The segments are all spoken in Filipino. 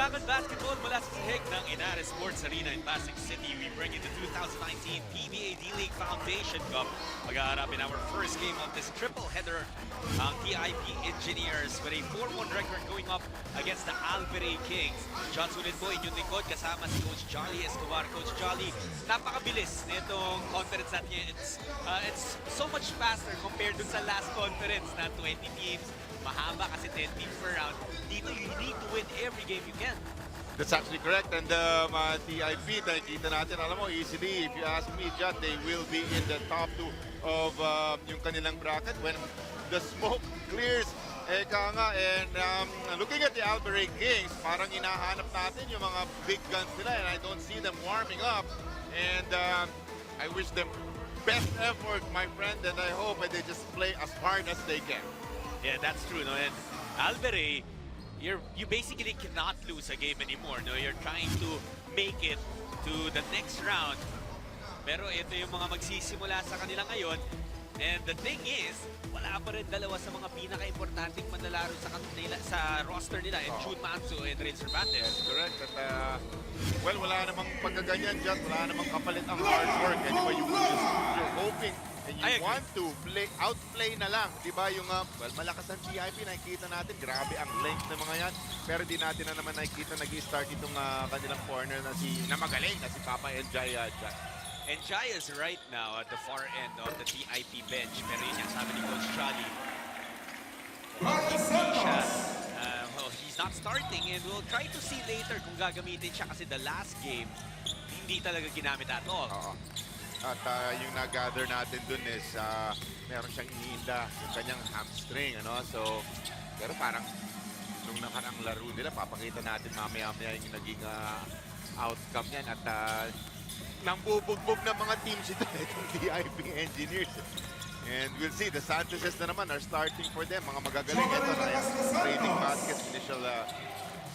Bagong basketball mula sa sahig ng Inares Sports Arena in Pasig City. We bring you the 2019 PBA D-League Foundation Cup. Mag-aarapin our first game of this triple header ang TIP Engineers with a 4-1 record going up against the Alberei Kings. John Sulit po, inyong lingkod, kasama si Coach Jolly Escobar. Coach Jolly, napakabilis nitong conference natin. It's so much faster compared dun sa last conference na 20 teams. Mahaba kasi 10 teams per round. Dito, you need to win every game you can. That's actually correct. And TIP, nakikita natin, alam mo, easily, if you ask me, Jot, they will be in the top 2 of yung kanilang bracket when the smoke clears. Eka nga, and looking at the Alberei Kings, parang hinahanap natin yung mga big guns nila, and I don't see them warming up. And I wish them best effort, my friend, and I hope that they just play as hard as they can. Yeah, that's true, no? And Alberei, you basically cannot lose a game anymore, no? You're trying to make it to the next round. Pero ito yung mga magsisimula sa kanila ngayon. And the thing is, wala pa rin dalawa sa mga pinaka-importanting manlalaro sa roster nila, and Jude Manso and Rin Cervantes. Yes, correct. At, well, wala namang pagkaganyan dyan. Wala namang kapalit ang hard work. And diba, you're hoping and you want to outplay na lang. Diba yung, well, malakas ang TIP, nakikita natin. Grabe ang length ng mga yan. Pero di natin na naman nakikita nag-i-start itong kanilang corner na magaling na si Papa and Jaya dyan. And Jai is right now at the far end of the TIP bench. Pero yun yung sabi ni Coach Jolly. Well, he's not starting, and we'll try to see later kung gagamitin siya kasi the last game, hindi talaga ginamit at all. At yung nag-gather natin dun is meron siyang iniinda yung kanyang hamstring. Ano? So, pero parang nung nakarang laro nila, papakita natin mamaya-maya yung naging outcome yan. At nang bubugbog ng mga teams ito, itong TIP Engineers. And we'll see, the Santoses na naman are starting for them. Mga magagaling ito na yung trading baskets, initial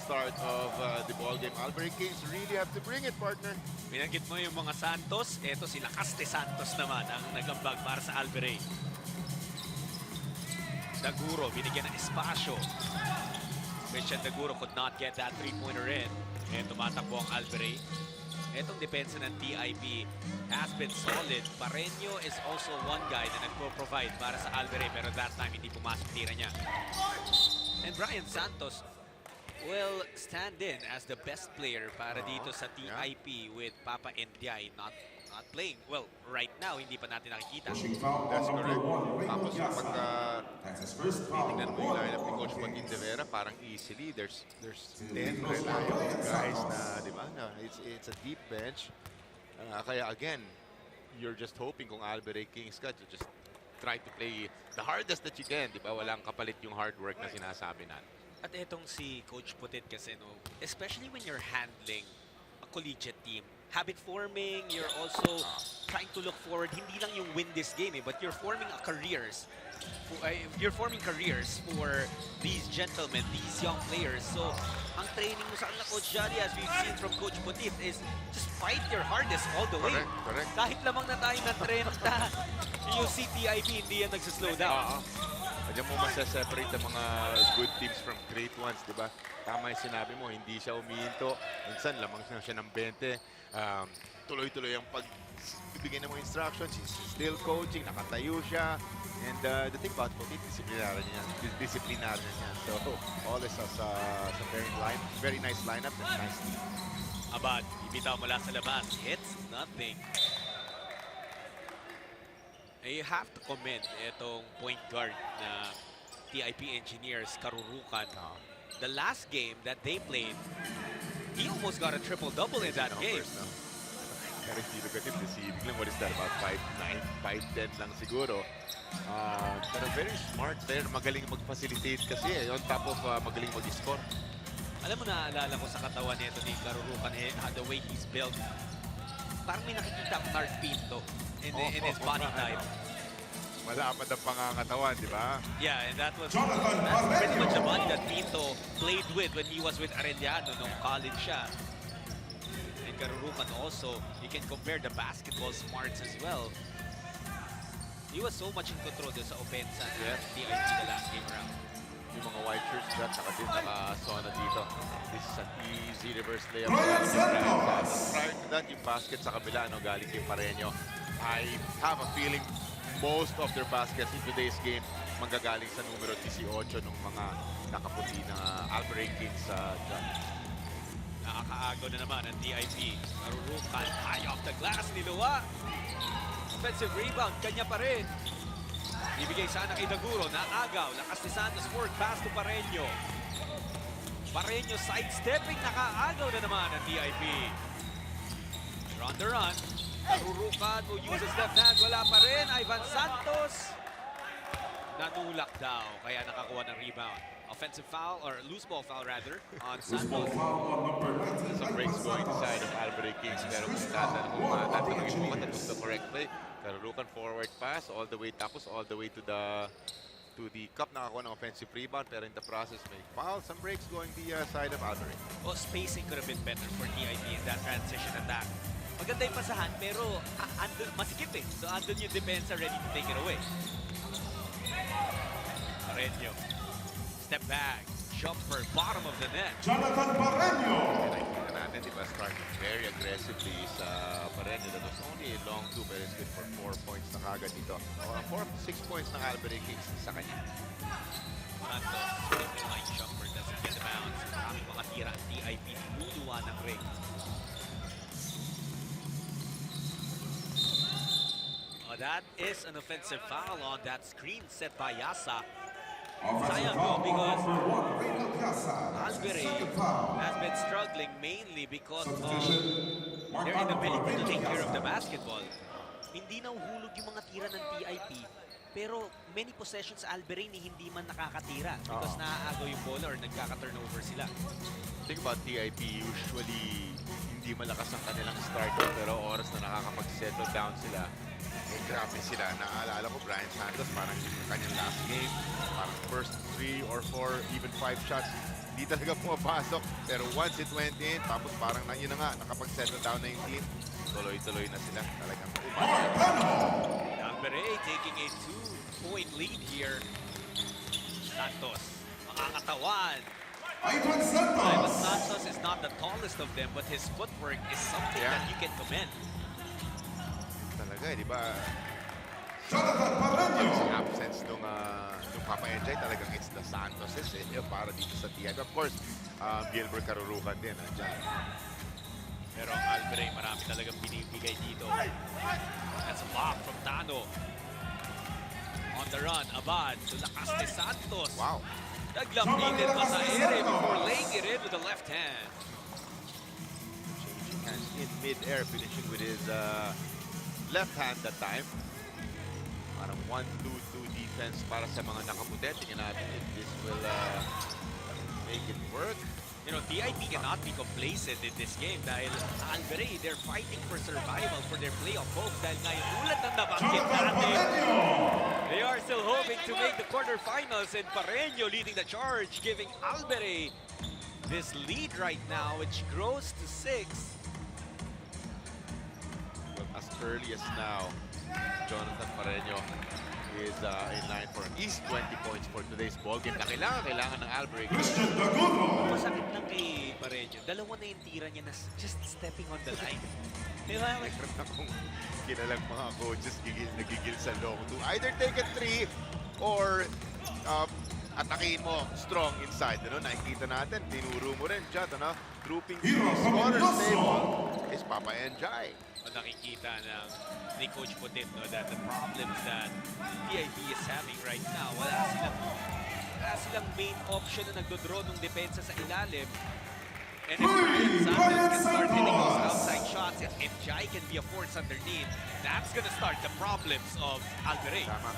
start of the ball game. Alberei Kings really have to bring it, partner. Binanggit mo yung mga Santos, eto sila Caste Santos naman ang nagambag para sa Alberei. Daguro, binigyan ng espasyo. Christian Daguro could not get that three-pointer in. And tumatakbo ang Alberei. Etong depensa ng TIP has been solid. Pareño is also one guy na nagpo-provide para sa Alberei, pero that time hindi pumasok tira niya. And Brian Santos will stand in as the best player para dito sa TIP with Papa and Diay not playing. Well, right now, hindi pa natin nakikita. That's correct. Tapos pag titignan mo yung lineup ni Coach Joaquin De Vera, parang easily, there's 10 reliable guys na, di ba? It's a deep bench. Kaya again, you're just hoping kung Alberei Kings ka to just try to play the hardest that you can, di ba? Walang kapalit yung hard work na sinasabi natin. At etong si Coach Putit kasi, no, especially when you're handling a collegiate team, habit forming, you're also trying to look forward, hindi lang yung win this game, but you're forming careers. You're forming careers for these gentlemen, these young players. So, ang training mo sa kanila, Coach Jolly, as we've seen from Coach Putit, is just fight your hardest all the way. Correct. Kahit lamang na tayo na 30, yung CTIP, hindi yan nagsaslow down. Diyan mo masaseparate ang mga good teams from great ones, di ba? Tama yung sinabi mo, hindi siya umihinto. Minsan, lamang siya ng 20. Tuloy-tuloy ang pagbibigay ng mga instructions. He's still coaching, nakatayo siya. And the thing about Putit, disciplinary niya. So, all this is a very nice lineup and nice team. Abad, ibitaw mula sa labas. It's nothing. You have to commend itong point guard na TIP Engineers, Karurukan. The last game that they played, he almost got a triple-double in that game. Pero hindi negative deceiving lang. What is that, about 5'9", 5'10" lang siguro. Pero very smart player, magaling mag-facilitate kasi on top of magaling mag-score. Alam mo, naalala ko sa katawan nito ni Karurukan, the way he's built. Parang may nakikita ang Nard Pinto in his body type. Malapad ang pangangatawan, di ba? Yeah, and that's pretty much the body that Pinto played with when he was with Arellano nung college siya. And Karurukan also, you can compare the basketball smarts as well. He was so much in control sa opensa ng TIP the last game round. yung mga white shirts dyan, saka din naka-sona dito. This is an easy reverse layup. Prior to that, yung basket sa kabila, no, galing kay Pareño. I have a feeling most of their baskets in today's game manggagaling sa numero 18 ng mga nakaputi na Alberei Kings dyan. Nakakaago na naman ang DIP. Marurukan, high off the glass ni Lua. Offensive rebound, kanya pa rin. Ibigay sana kay Daguro, naagaw. Lakas ni Santos work, pass to Pareño. Pareño sidestepping, nakaagaw na naman ang DIP. They're on the run. Marurukan, who uses left hand, wala pa rin. Ivan Santos. Nanulak daw, kaya nakakuha ng rebound. Offensive foul, or loose ball foul rather, on Santos. Some breaks going inside of Alberei Kings. Pero kung tatanungin mo ka, took the correct play. Karurukan forward pass, all the way, tapos all the way to the cup, nakakuha ng offensive rebound. Pero in the process, may foul. Some breaks going the side of Alberei. Well, spacing could have been better for DIP in that transition attack. Maganda yung pasahan, pero andun, masikip eh. So andun yung depensa ready to take it away. Pareño. Step back, jumper, bottom of the net. Jonathan Pareño. Nakikita natin, di ba, starting very aggressively sa Pareño. That was only a long two, but it's good for 4 points na kagad dito. 4 to 6 points ng Alberei Kings sa kanya. Santos, line jumper, doesn't get the bounce. Maraming mga tira ang DIP, luluwa ng ring. Oh, that is an offensive foul on that screen set by Yasa. Sayang no, because Alberei has been struggling mainly because of their inability to take care of the basketball. Hindi nahuhulog yung mga tira ng TIP, pero many possessions Alberei ni hindi man nakakatira because naaagaw yung bola or nagkaka-turnover sila. Think about TIP, usually hindi malakas ang kanilang starter, pero oras na nakakapag-settle down sila, eh, grabe sila. Naalala ko, Brian Santos, parang yung kanyang last game, parang first 3 or 4, even 5 shots, hindi talaga pumapasok. Pero once it went in, tapos parang yun na nga, nakapag-settle down na yung team, tuloy-tuloy na sila. Talagang Alberei taking a 2-point lead here. Santos, mangangatawan. Ivan Ivan Santos. Santos is not the tallest of them, but his footwork is something that you can commend. talaga, di ba? Jonathan Pareño. Sa absence nung Papa-Enjay, talagang it's the Santoses para dito sa TIP. Of course, Gilbert Karurukan din. Dyan. Pero ang Alberei, marami talagang binibigay dito. That's a block from Tano. On the run, Abad to lakas ni Santos. Wow. Naglampitin pa sa ere before laying it in with the left hand. Changing hands in mid-air, finishing with his left hand that time. Parang 1-2-2 defense para sa mga nakaputi. Tingnan natin if this will make it work. You know, DIP cannot be complacent in this game dahil Alberei, they're fighting for survival for their playoff hopes dahil ngayon ulat ng nabanggit natin. They are still hoping to make the quarterfinals and Pareño leading the charge, giving Alberei this lead right now, which grows to 6. Well, as early as now, Jonathan Pareño is in line for at least 20 points for today's ball game na kailangan ng Alberei. Christian Daguro. Masakit lang kay Pareño. Dalawa na yung tira niya na just stepping on the line. Diba? Meron akong kinalang mga coaches nagigil sa long to either take a 3 or atakin mo strong inside. Ano, nakikita natin, tinuro mo rin dyan, ano? Grouping scorers table is Papa-Enjay. Nakikita ni Coach Putit that the problems that PIB is having right now, wala silang main option na nagdodraw ng depensa sa ilalim. And if Santos can start hitting those outside shots, if Jai can be a force underneath, that's gonna start the problems of Alberei. Tama.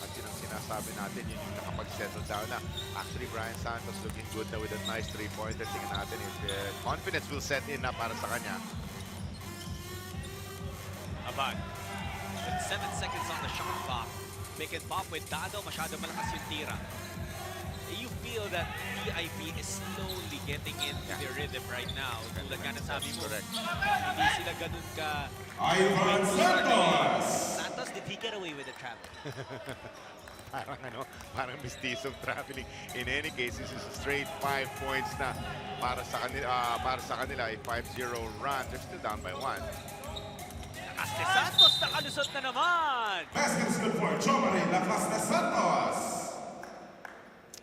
At yun ang sinasabi natin, yun yung nakapag-settle down na. Actually, Brian Santos looking good na with a nice 3-pointer. Tingnan natin if confidence will set in na para sa kanya. Abad. With 7 seconds on the shot clock. Pick and pop with Dado. Masyado malakas yung tira. You feel that PIP is slowly getting into their rhythm right now. Tulad nga nasabi mo, hindi sila ganun ka... Ivan Santos. Santos, did he get away with the trap? parang ano, parang mistisong traveling. In any case, this is a straight 5 points na para sa kanila a 5-0 run. They're still down by 1. Lakas ni Santos, nakalusot na naman! Basket is good for Alberei. Lakas de Santos.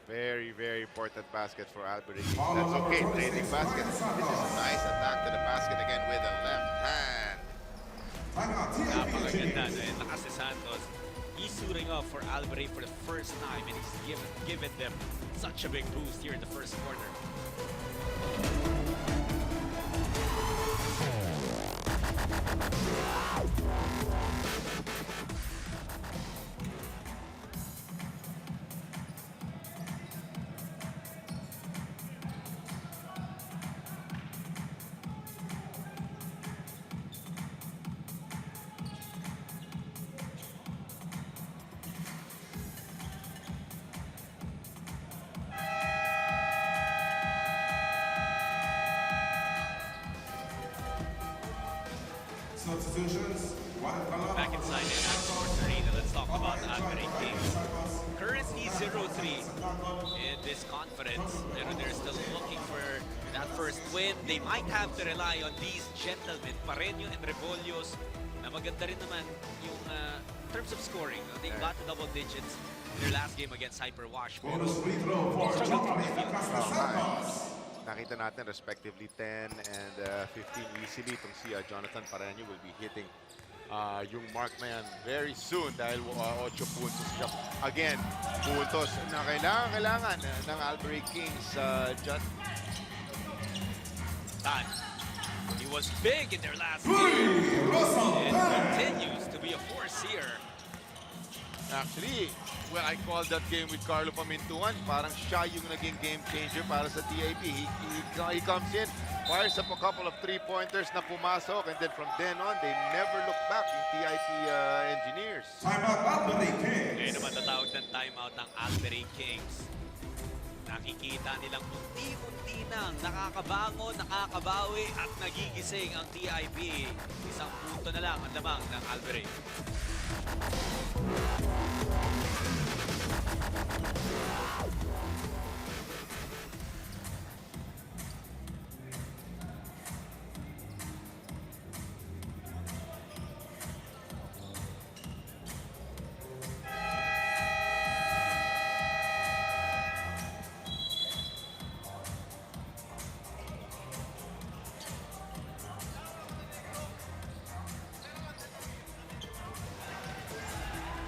Very, very important basket for Alberei. That's okay, trading basket. This is a nice attack to the basket again with a left hand. Timeout, TIP Napakaganda Engineers. na lakas ni Santos. He's suiting up for Alberei for the first time and he's given them such a big boost here in the first quarter. Substitutions. Back inside in Sports Arena, let's talk about the Alberei Kings. Currently 0-3 in this conference. They're still looking for that first win. They might have to rely on these gentlemen, Pareño and Rebollos, na maganda rin naman yung in terms of scoring. They got the double digits in their last game against Hyperwash. Bonus free throw for Alberei. Lakas de Santos. Nakita natin respectively 10 and 15 easily. Itong si Jonathan Pareño will be hitting yung mark na yan very soon dahil 8 puntos siya. Again, puntos na kailangan ng Alberei Kings. Just That he was big in their last Three. game Russell and Tan. continues to be a force here. actually, well, I called that game with Carlo Pamintuan. Parang siya yung naging game changer para sa TIP. He comes in, fires up a couple of three-pointers na pumasok, and then from then on, they never look back yung TIP engineers. Timeout, Alberei Ngayon Kings. naman tatawag ng timeout ng Alberei Kings. Nakikita nilang unti-unti nang nakakabangon, nakakabawi at nagigising ang TIP. Isang punto na lang ang lamang ng Alberei.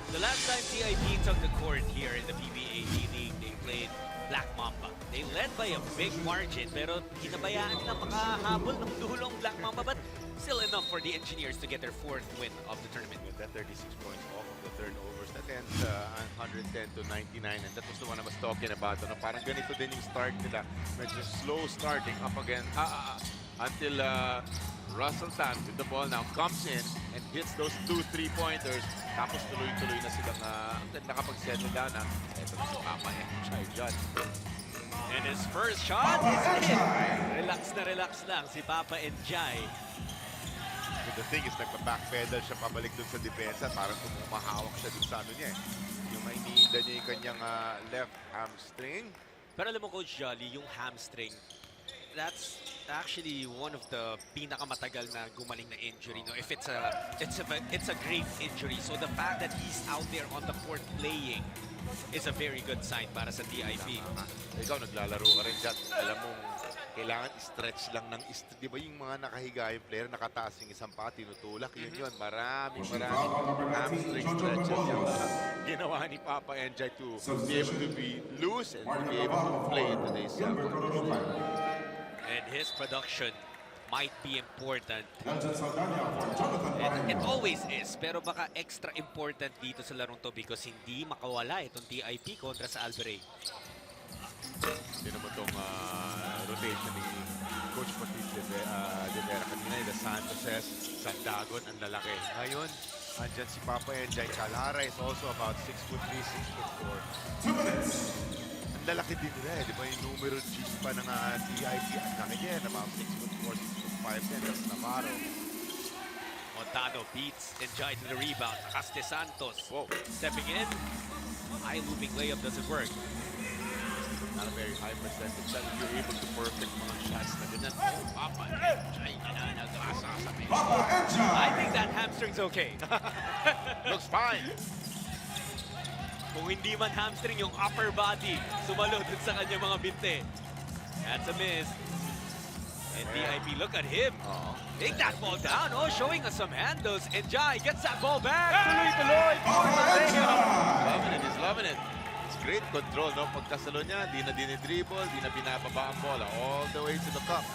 The last time TIP took the court here in the PBA D-League, they played Black Mamba. They led by a big margin, pero hinabayaan na makahabol ng dulong Black Mamba, but still enough for the Engineers to get their 4th win of the tournament. With that 36 points off of the turnovers, that ends 110 to 99, and that was the one I was talking about. Ano, parang ganito din yung start nila. Medyo slow starting up again until Russell Tan with the ball now comes in and hits those 2 3-pointers. Tapos tuloy-tuloy na silang nakapag-settle down na. Ito na si Papa Enjay dyan. And his first shot is in. Relax lang si Papa Enjay. But the thing is, nagpa-backpedal siya pabalik dun sa depensa. Parang kumahawak siya dun sa ano niya eh. Yung iniinda niya yung kanyang left hamstring. Pero alam mo, Coach Jolly, yung hamstring, that's actually one of the pinakamatagal na gumaling na injury. No? If it's a great injury. So the fact that he's out there on the court playing is a very good sign para sa TIP. Ikaw, naglalaro ka rin dyan. Alam mo, kailangan stretch lang ng di ba yung mga nakahiga yung player, nakataas yung isang paa, tinutulak, yun. Maraming hamstring stretches yung ginawa ni Papa Enjay to be able to be loose and to be able to play in today's And his production might be important. Legend Saldana for Jonathan It Pareño. always is, pero baka extra important dito sa larong to because hindi makawala itong TIP kontra sa Alberei. Yun naman itong rotation ni Coach Patit de Vera kanina, the Santoses, Sandagon, ang lalaki. Ngayon, andyan si Papa Enjay. Calara is also about 6'3", 6'4". 2 minutes. Ang lalaki din nila eh. Di ba yung numero G pa ng TIP? Ang laki niya, about 6'4", 6'5". That's Navarro. Montano beats Enjay to the rebound. Caste Santos Whoa. stepping in. High looping layup doesn't work. Not a very high percentage that you're able to perfect mga shots na ganun. Oh, Papa Enjay, nagasa sa may. Papa Enjay. I think that hamstring's okay. Looks fine. Kung hindi man hamstring yung upper body, sumalo dun sa kanya mga binte. That's a miss. And DIP, look at him. Take that ball down. Oh, showing us some handles. Enjay gets that ball back. Tuloy-tuloy. Papa Enjay. Loving it, he's loving it. It's great control, no? Pagkasalo niya, di na dinidribble, di na binababa ang bola. All the way to the cup.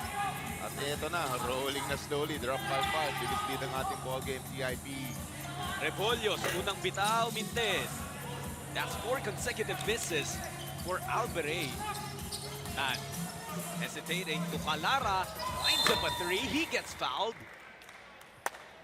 At ito na, rolling na slowly. Drop by 5. Bilis lead ang ating ball game, TIP. Rebollos, unang bitaw, Mintes. That's 4 consecutive misses for Alberei. And hesitating to Calara, lines up a 3, he gets fouled.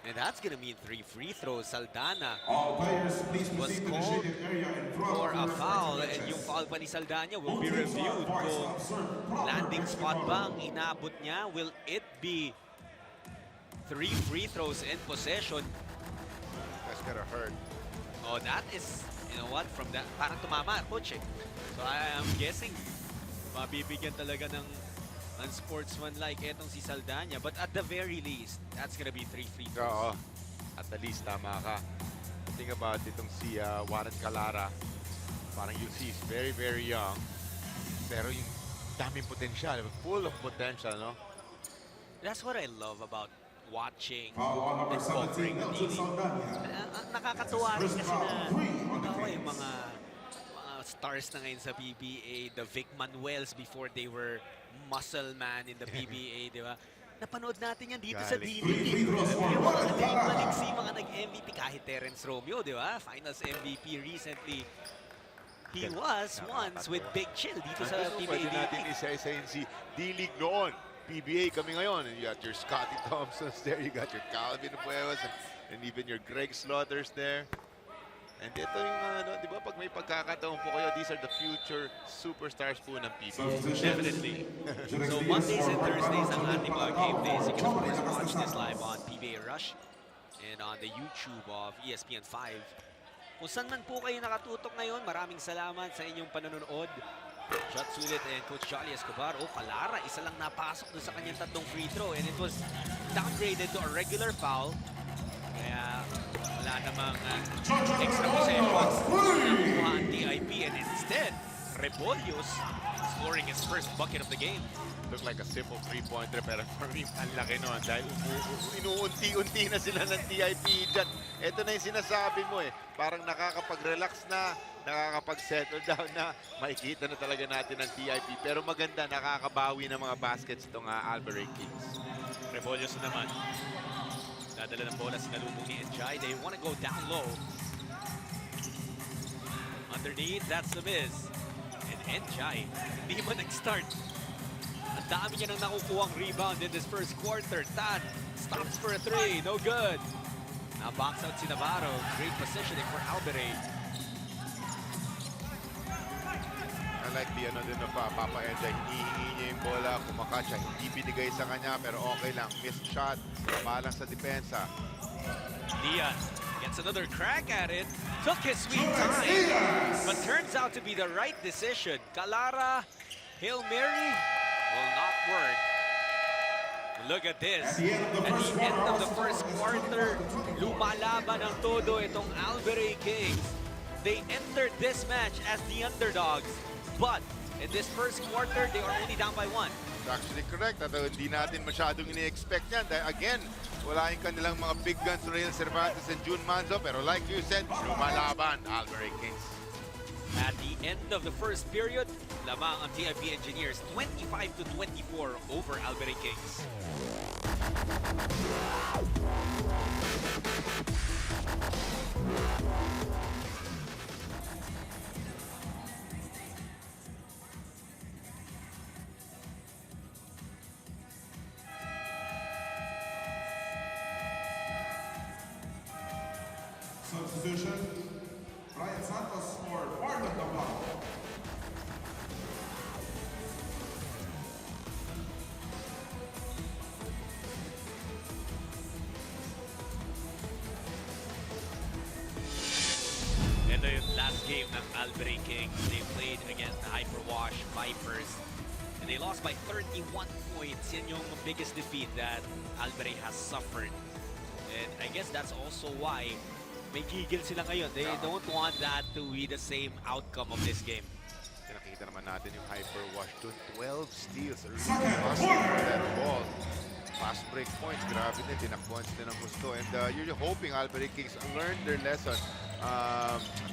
And that's gonna mean 3 free throws. Saldana All players, please was proceed to the called shaded area in front for of a your foul. respective And yung benches. foul pa ni Saldana will Both be teams are reviewed advised to kung observe proper landing spot basketball. ba ang inabot niya. Will it be 3 free throws in possession? That's gonna hurt. Oh, that is, you know what, from that, parang tumama, coach eh. So I am guessing, mabibigyan talaga ng unsportsmanlike etong si Saldana. But at the very least, that's gonna be 3 free throws. Oo. At the least, tama ka. The thing about itong si Warren Calara, parang you'll see he's very, very young. Pero yung daming potential, full of potential, no? That's what I love about watching Foul on number and covering 17, the Nelson league. Saldana. Nakakatuwa rin kasi First na foul, 3 on the ikaw Kings. yung mga stars na ngayon sa PBA, the Vic Manuels before they were muscle man in the PBA, di ba? Napanood natin yan dito sa Galing. D-League. Free throws for Yung mga Warren galing Calara. maliksi, mga nag-MVP kahit Terence Romeo, di ba? Finals MVP recently. He was once with Big Chill dito sa Ano, PBA pwede natin D-League. isa-isahin si D-League noon. PBA kami ngayon. And you got your Scotty Thompsons there, you got your Calvin Puevas, and even your Greg Slaughters there. And ito yung, di ba, pag may pagkakataon po kayo, these are the future superstars po ng PBA. Substitution. Definitely. Jurek So Diaz Mondays for and Juan Thursdays ang Manuel ating mga Palacao game days. You can of for course Juan watch this Manuel live on PBA Rush and on the YouTube of ESPN 5. Kung saan man po kayo nakatutok ngayon, maraming salamat sa inyong panonood. Shot sulit and Coach Jolly Escobar. Oh, Calara, isa lang napasok doon sa kanyang tatlong free throw and it was downgraded to a regular foul. Kaya wala namang extra possessions. Nakuha ang DIP and instead, Rebollos scoring his first bucket of the game. Looked like a simple three-pointer, pero for me, ang laki nun. Dahil inuunti-unti na sila ng TIP dyan. Ito na yung sinasabi mo eh. Parang nakakapag-relax na, nakakapag-settle down na. Makikita na talaga natin ang TIP. Pero maganda, nakakabawi ng mga baskets itong Alberei Kings. Rebollos naman. Dadala ng bola, sinalubong ni Enjay. They want to go down low. Underneath, that's the miss. And Enjay, hindi mo nag-start. Ang dami niya nang nakukuhang rebound in this first quarter. Tan stops for a 3, no good. Now box out si Navarro. Great positioning for Alberei. I like the ano din ng Papa Enjay. Hinihingi niya yung bola, kumakatcha. Hindi binigay sa kanya, pero okay lang. Missed shot, kabalang sa depensa. Diaz gets another crack at it. Took his sweet time, but turns out to be the right decision. Calara, Hail Mary will not work. Look at this. At the end of the first quarter, lumalaban ng todo itong Alberei Kings. They entered this match as the underdogs, but in this first quarter, they are only down by 1. It's actually correct. At hindi natin masyadong ini-expect yan. Dahil again, wala yung kanilang mga big guns, Real Cervantes and June Manzo. Pero like you said, lumalaban, Alberei Kings. At the end of the first period, lamang ang TIP Engineers 25-24 over Alberei Kings. Substitution. Brian Santos for Warren Calara. ng Alberei Kings. They played against the Hyperwash Vipers. And they lost by 31 points. Yan yung biggest defeat that Alberei has suffered. And I guess that's also why may gigil sila ngayon. They don't want that to be the same outcome of this game. Nakikita naman natin yung Hyperwash doon. 12 steals. Really busting for that ball. Fast break points. Grabe din. Tinakbuhan sila ng gusto. And you're hoping Alberei Kings learned their lesson.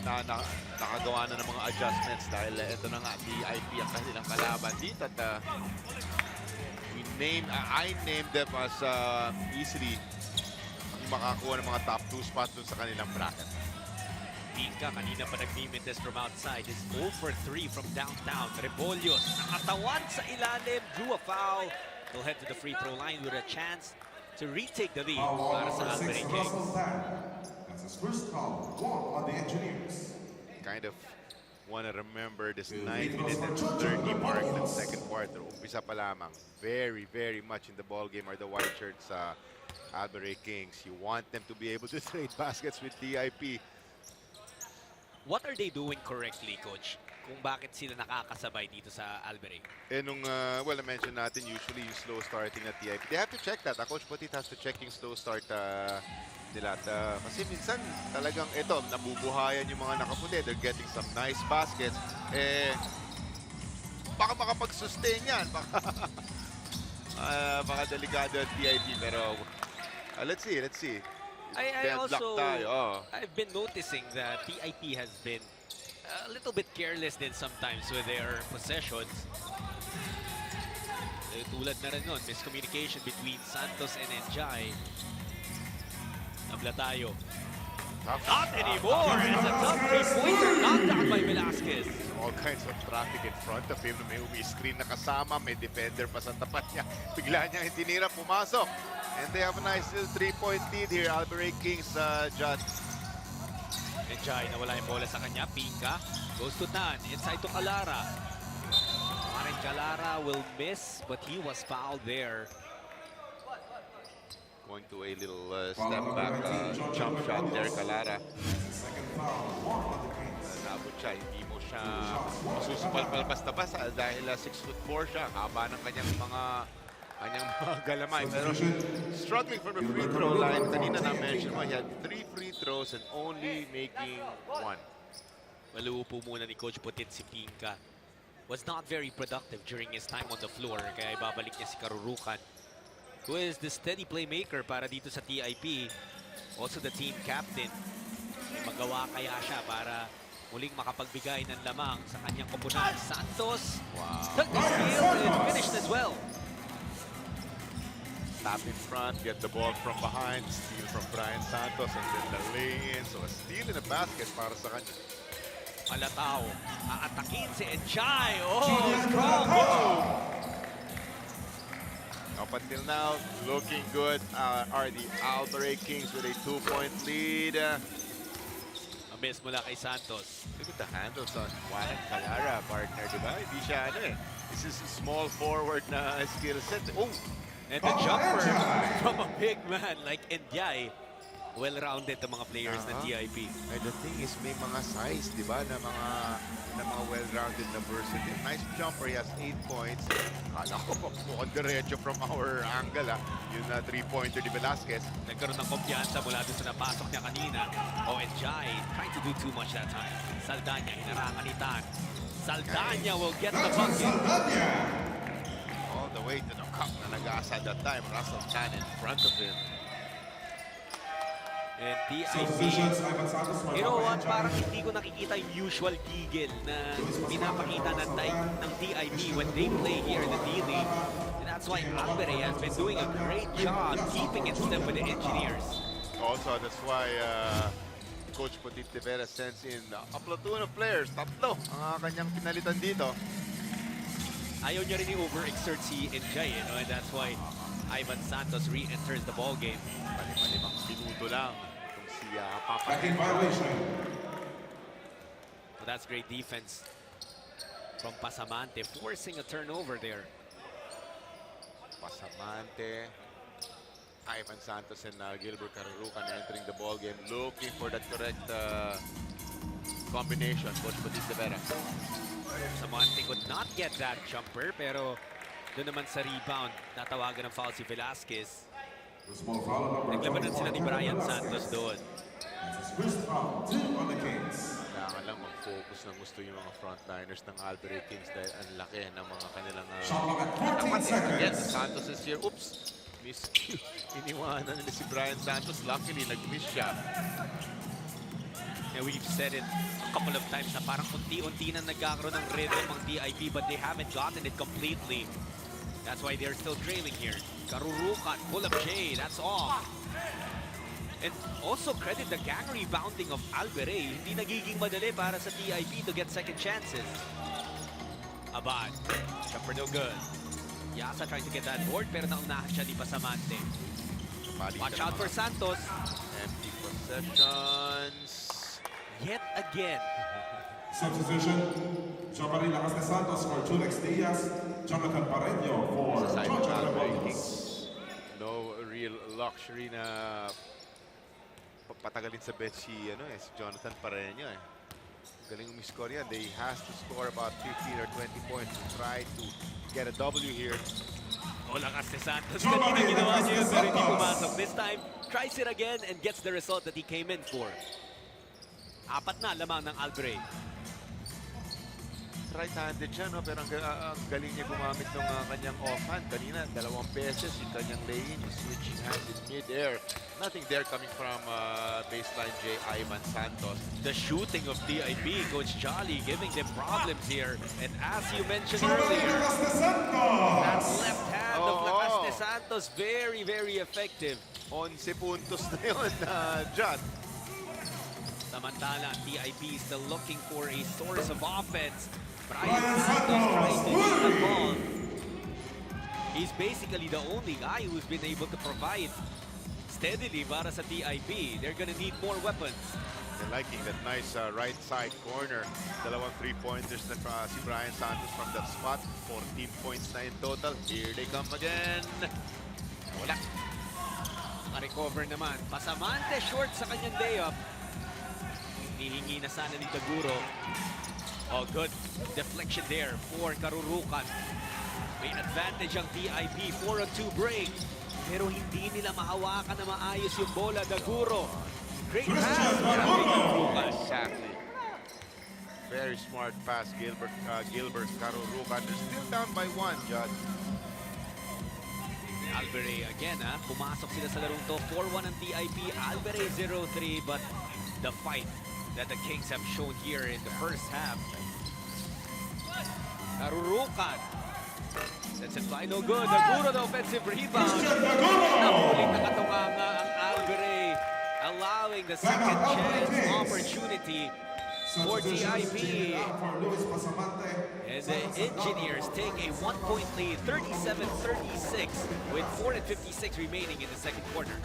Nakagawa na ng mga adjustments dahil ito na nga, DIP ang kanilang kalaban dito. At I named them as easily makakuha ng mga top 2 spots dun sa kanilang bracket. Pinka, kanina pa nagmimintes from outside. Is 0 for 3 from downtown. Rebolios, nakatawan sa ilalim, drew a foul. He'll head to the free throw line with a chance to retake the lead para sa Alberei Kings. That's his first foul. One on the Engineers. Kind of want to remember this 9-minute and 30 mark ng second quarter. Umpisa pa lamang. Very, very much in the ball game are the white shirts Alberei Kings. You want them to be able to trade baskets with DIP. What are they doing correctly, Coach? Kung bakit sila nakakasabay dito sa Alberei? Well, I-mention natin usually yung slow starting na TIP. They have to check that. Coach Putit has to check yung slow start nila. Kasi minsan talagang ito, nabubuhayan yung mga nakaputi. They're getting some nice baskets. Baka makapag-sustain yan. Baka delikado ang TIP. Pero let's see. I've been noticing that TIP has been a little bit careless then sometimes with their possessions. Tulad na rin nun, miscommunication between Santos and Enjay. Nabla tayo. Not anymore! It's a tough three-pointer knocked out by Velasquez. All kinds of traffic in front of him. May umi-screen na kasama, may defender pa sa tapat niya. Bigla niyang tinira, pumasok. And they have a nice little 3-point lead here. Alberei Kings just. Enjay, nawala yung bola sa kanya. Pinka goes to Tan. Inside to Calara. Maren Calara will miss, but he was fouled there. Going to a little step back jump shot there, Calara. Second foul. One on the Kings. Nabot siya, hindi mo siya masusupal-pal basta-basta dahil 6'4" siya. Haba ng kanyang mga galamay. Pero struggling from the free throw line. Kanina na-mention mo, he had 3 free throws and only making 1. Maluupo muna ni Coach Putit si Pinka. Was not very productive during his time on the floor. Kaya ibabalik niya si Karurukan, who is the steady playmaker para dito sa TIP. Also the team captain. May magawa kaya siya para muling makapagbigay ng lamang sa kanyang koponan. Santos took the steal and finished as well. Tap in front, get the ball from behind, steal from Brian Santos, and then the lay-in. So a steal in a basket para sa kanya. Malatao, aatakin si Enjay. Oh, strong move! Up until now, looking good are the Alberei Kings with a 2-point lead. Miss mula kay Santos. Look at the handles on Juan Calara, partner, diba? Hindi siya this is a small forward na skill set. Oh! And the jumper from a big man like Enjay. Well-rounded the mga players ng TIP. And the thing is, may mga size, di ba, na mga well-rounded na versatile. Nice jumper, he has 8 points. Kala ko, mukhang diretso from our angle, yung 3-pointer ni Velasquez. Nagkaroon ng kumpiyansa mula doon sa napasok niya kanina. Oh, Enjay trying to do too much that time. Saldanya, hinarangan ni Tan. Saldanya will get the bucket. All the way to the cup na nag-aasa that time. Russell Tan in front of him. And TIP, you know what, parang hindi ko nakikita yung usual gigil na pinapakita ng TIP when they play here in the D-League. And that's why Alberei has been doing a great job keeping in step with the Engineers. Also, that's why Coach Putit Rivera sends in a platoon of players. Tatlo ang kanyang pinalitan dito. Ayaw niya rin i-overexert si Enjay, and that's why Ivan Santos re-enters the ball game. Malimang minuto lang itong si Papa. Back in violation. Well, that's great defense from Pasamante, forcing a turnover there. Pasamante, Ivan Santos and Gilbert Karurukan entering the ball game, looking for that correct combination, Coach Batista Vera. Samante could not get that jumper, pero doon naman sa rebound, natawagan ng foul si Velasquez. The small foul number Naglabanan 24, sila ni Kevin Brian Velasquez. Santos doon. That's his first foul, 2 on the Kings. Kailangan lang mag-focus ng gusto yung mga frontliners ng Alberei Kings dahil ang laki ng mga kanilang... Shot clock at 14 Again, seconds. Santos is here. Oops! Miscue. Iniwanan nila si Brian Santos. Luckily, nag-miss siya. And we've said it a couple of times na parang unti-unti na nagkakaroon ng rhythm ang TIP, but they haven't gotten it completely. That's why they're still trailing here. Karurukan, pull up J, that's off. And also credit the gang rebounding of Alberei. Hindi nagiging madali para sa TIP to get second chances. Abad, jumper no good. Yasa trying to get that board pero naunahan siya ni Pasamante. Watch out for Santos. Empty possessions. Yet again. Substitution. Jabari Lakas de Santos for Julex Diaz. Jonathan Pareño for Sa side ng Georgia Alberei Rebels. Kings. No real luxury na patagalin sa bench si Jonathan Pareño eh. Galing umiscore yan. They has to score about 15 or 20 points to try to get a W here. O lakas ni Santos. Kanina ginawa niya yun pero hindi pumasok. This time, tries it again and gets the result that he came in for. Apat na lamang ng Alberei. Right-handed siya, no? Pero ang galing niya gumamit ng kanyang offhand. Kanina, 2 beses yung kanyang lane, yung switching hands in mid-air. Nothing there coming from baseline J. Ivan Santos. The shooting of TIP, Coach Jolly giving them problems here. And as you mentioned earlier, that left hand of Lakas de Santos, very, very effective. 11 puntos na yun, John. Samantala, TIP is still looking for a source of offense. Brian Santos trying to hit the ball. He's basically the only guy who's been able to provide steadily para sa TIP. They're gonna need more weapons. They're liking that nice right side corner. 2 3-pointers na si Brian Santos from that spot. 14 points na in total. Here they come again. Wala. Naka-recover naman. Pasamante short sa kanyang day up. Hihingi na sana ni Taguro. Oh, good deflection there for Karurukan. May advantage ang TIP. 4-on-2 break. Pero hindi nila mahawakan na maayos yung bola. Taguro. Great pass. Karurukan. Exactly. Very smart pass, Gilbert Karurukan. They're still down by 1, John. Alberei again, pumasok sila sa larong to. 4-1 ang TIP. Alberei 0-3, but the fight that the Kings have shown here in the first half. Karurukan. Sets it fly, no good. Taguro, the offensive rebound. Nahuling nakatunga nga ang Alberei, allowing the second chance opportunity for TIP. And the Engineers take a 1-point lead, 37-36, with 4:56 remaining in the second quarter.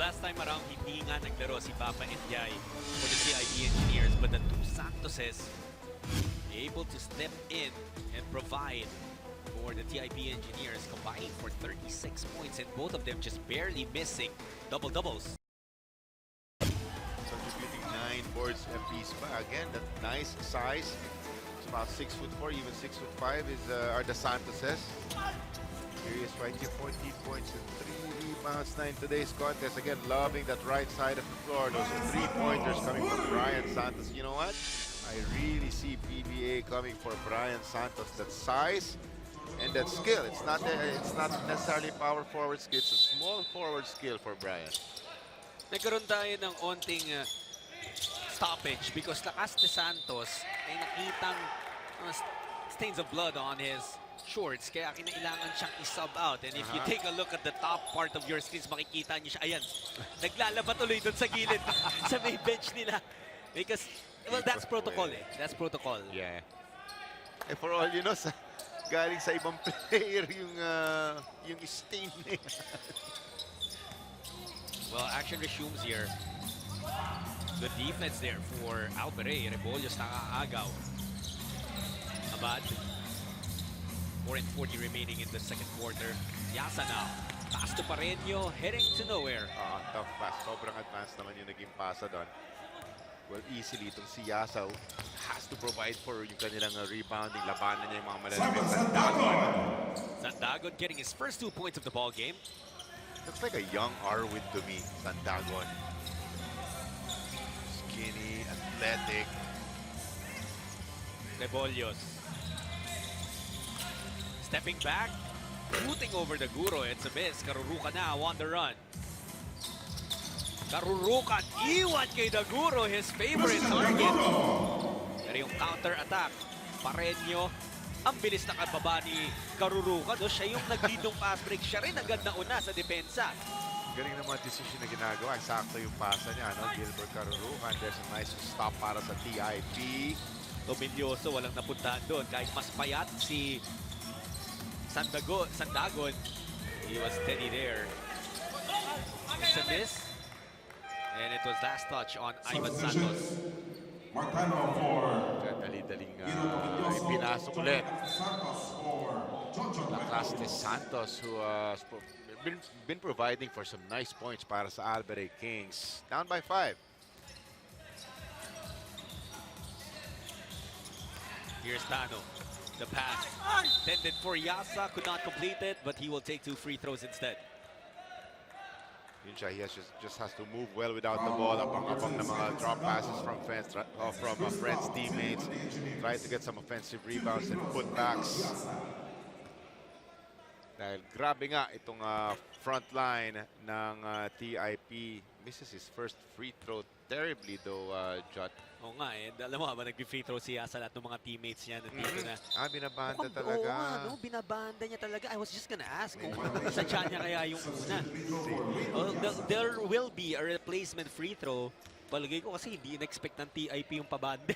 Last time around, hindi nga naglaro si Papa Ndiaye for the TIP Engineers, but the two Santoses able to step in and provide for the TIP Engineers, combining for 36 points, and both of them just barely missing double-doubles. Contributing 9 boards apiece pa. Again, that nice size. It's about 6'4", even 6'5" are the Santoses. Curious right here, 14 points and 3 rebounds na in today's contest. Again, loving that right side of the floor. Those are 3-pointers coming from Brian Santos. You know what? I really see PBA coming for Brian Santos. That size and that skill. It's not necessarily power forward skill. It's a small forward skill for Brian. Nagkaroon tayo ng onting stoppage because Lakas de Santos ay nakitang stains of blood on his shorts, kaya kinailangan siyang i-sub out. And if you take a look at the top part of your screens, makikita niyo siya. Ayan, naglalaba tuloy doon sa gilid, sa may bench nila. Because, well, that's protocol eh. That's protocol. Yeah. Eh, for all you know, galing sa ibang player yung stain na yan. Well, action resumes here. Good defense there for Alberei. Rebollos nakaagaw. Abad. 4:40 remaining in the second quarter. Yasa now. Pass to Pareño, heading to nowhere. Tough pass. Sobrang advanced naman yung naging pasa doon. Well, easily itong si Yasa has to provide for yung kanilang rebounding. Labanan niya yung mga malalaki. Sandagon getting his first 2 points of the ball game. Looks like a young Arwin to me, Sandagon. Skinny, athletic. Rebollos. Stepping back, shooting over the Guro. It's a miss. Karuruka na on the run. Karurukan, iwan kay Daguro, his favorite target. Pero yung counter-attack, Pareño, ang bilis na kababa ni Karurukan. No? Siya yung nag-lead ng pass break. Siya rin agad na una sa depensa. Galing na mga decision na ginagawa. Sakto yung pasa niya, no? Gilbert Karurukan. There's a nice stop para sa TIP. Domilyoso, walang napuntahan doon. Kahit mas payat si Sandagon, he was steady there. It's a miss. And it was last touch on Ivan Santos. Marcano for Dali-daling ipinasok ulit. Lacaste Santos, who has been providing for some nice points para sa Alberei Kings. Down by 5. Here's Tano. The pass intended for Yasa, could not complete it, but he will take 2 free throws instead. Yun siya, he just has to move well without the ball. Abang-abang na mga drop passes from friends, teammates. Try to get some offensive rebounds and putbacks. Dahil grabe nga itong front line ng TIP. Misses his first free throw terribly though, Jot. Oo nga eh. Alam mo, habang nag-free throw siya sa lahat ng mga teammates niya nandito na. Binabanda talaga. Oo nga, no? Binabanda niya talaga. I was just gonna ask kung sadya niya kaya yung una. There will be a replacement free throw. Palagay ko kasi hindi in-expect ng TIP yung pabande.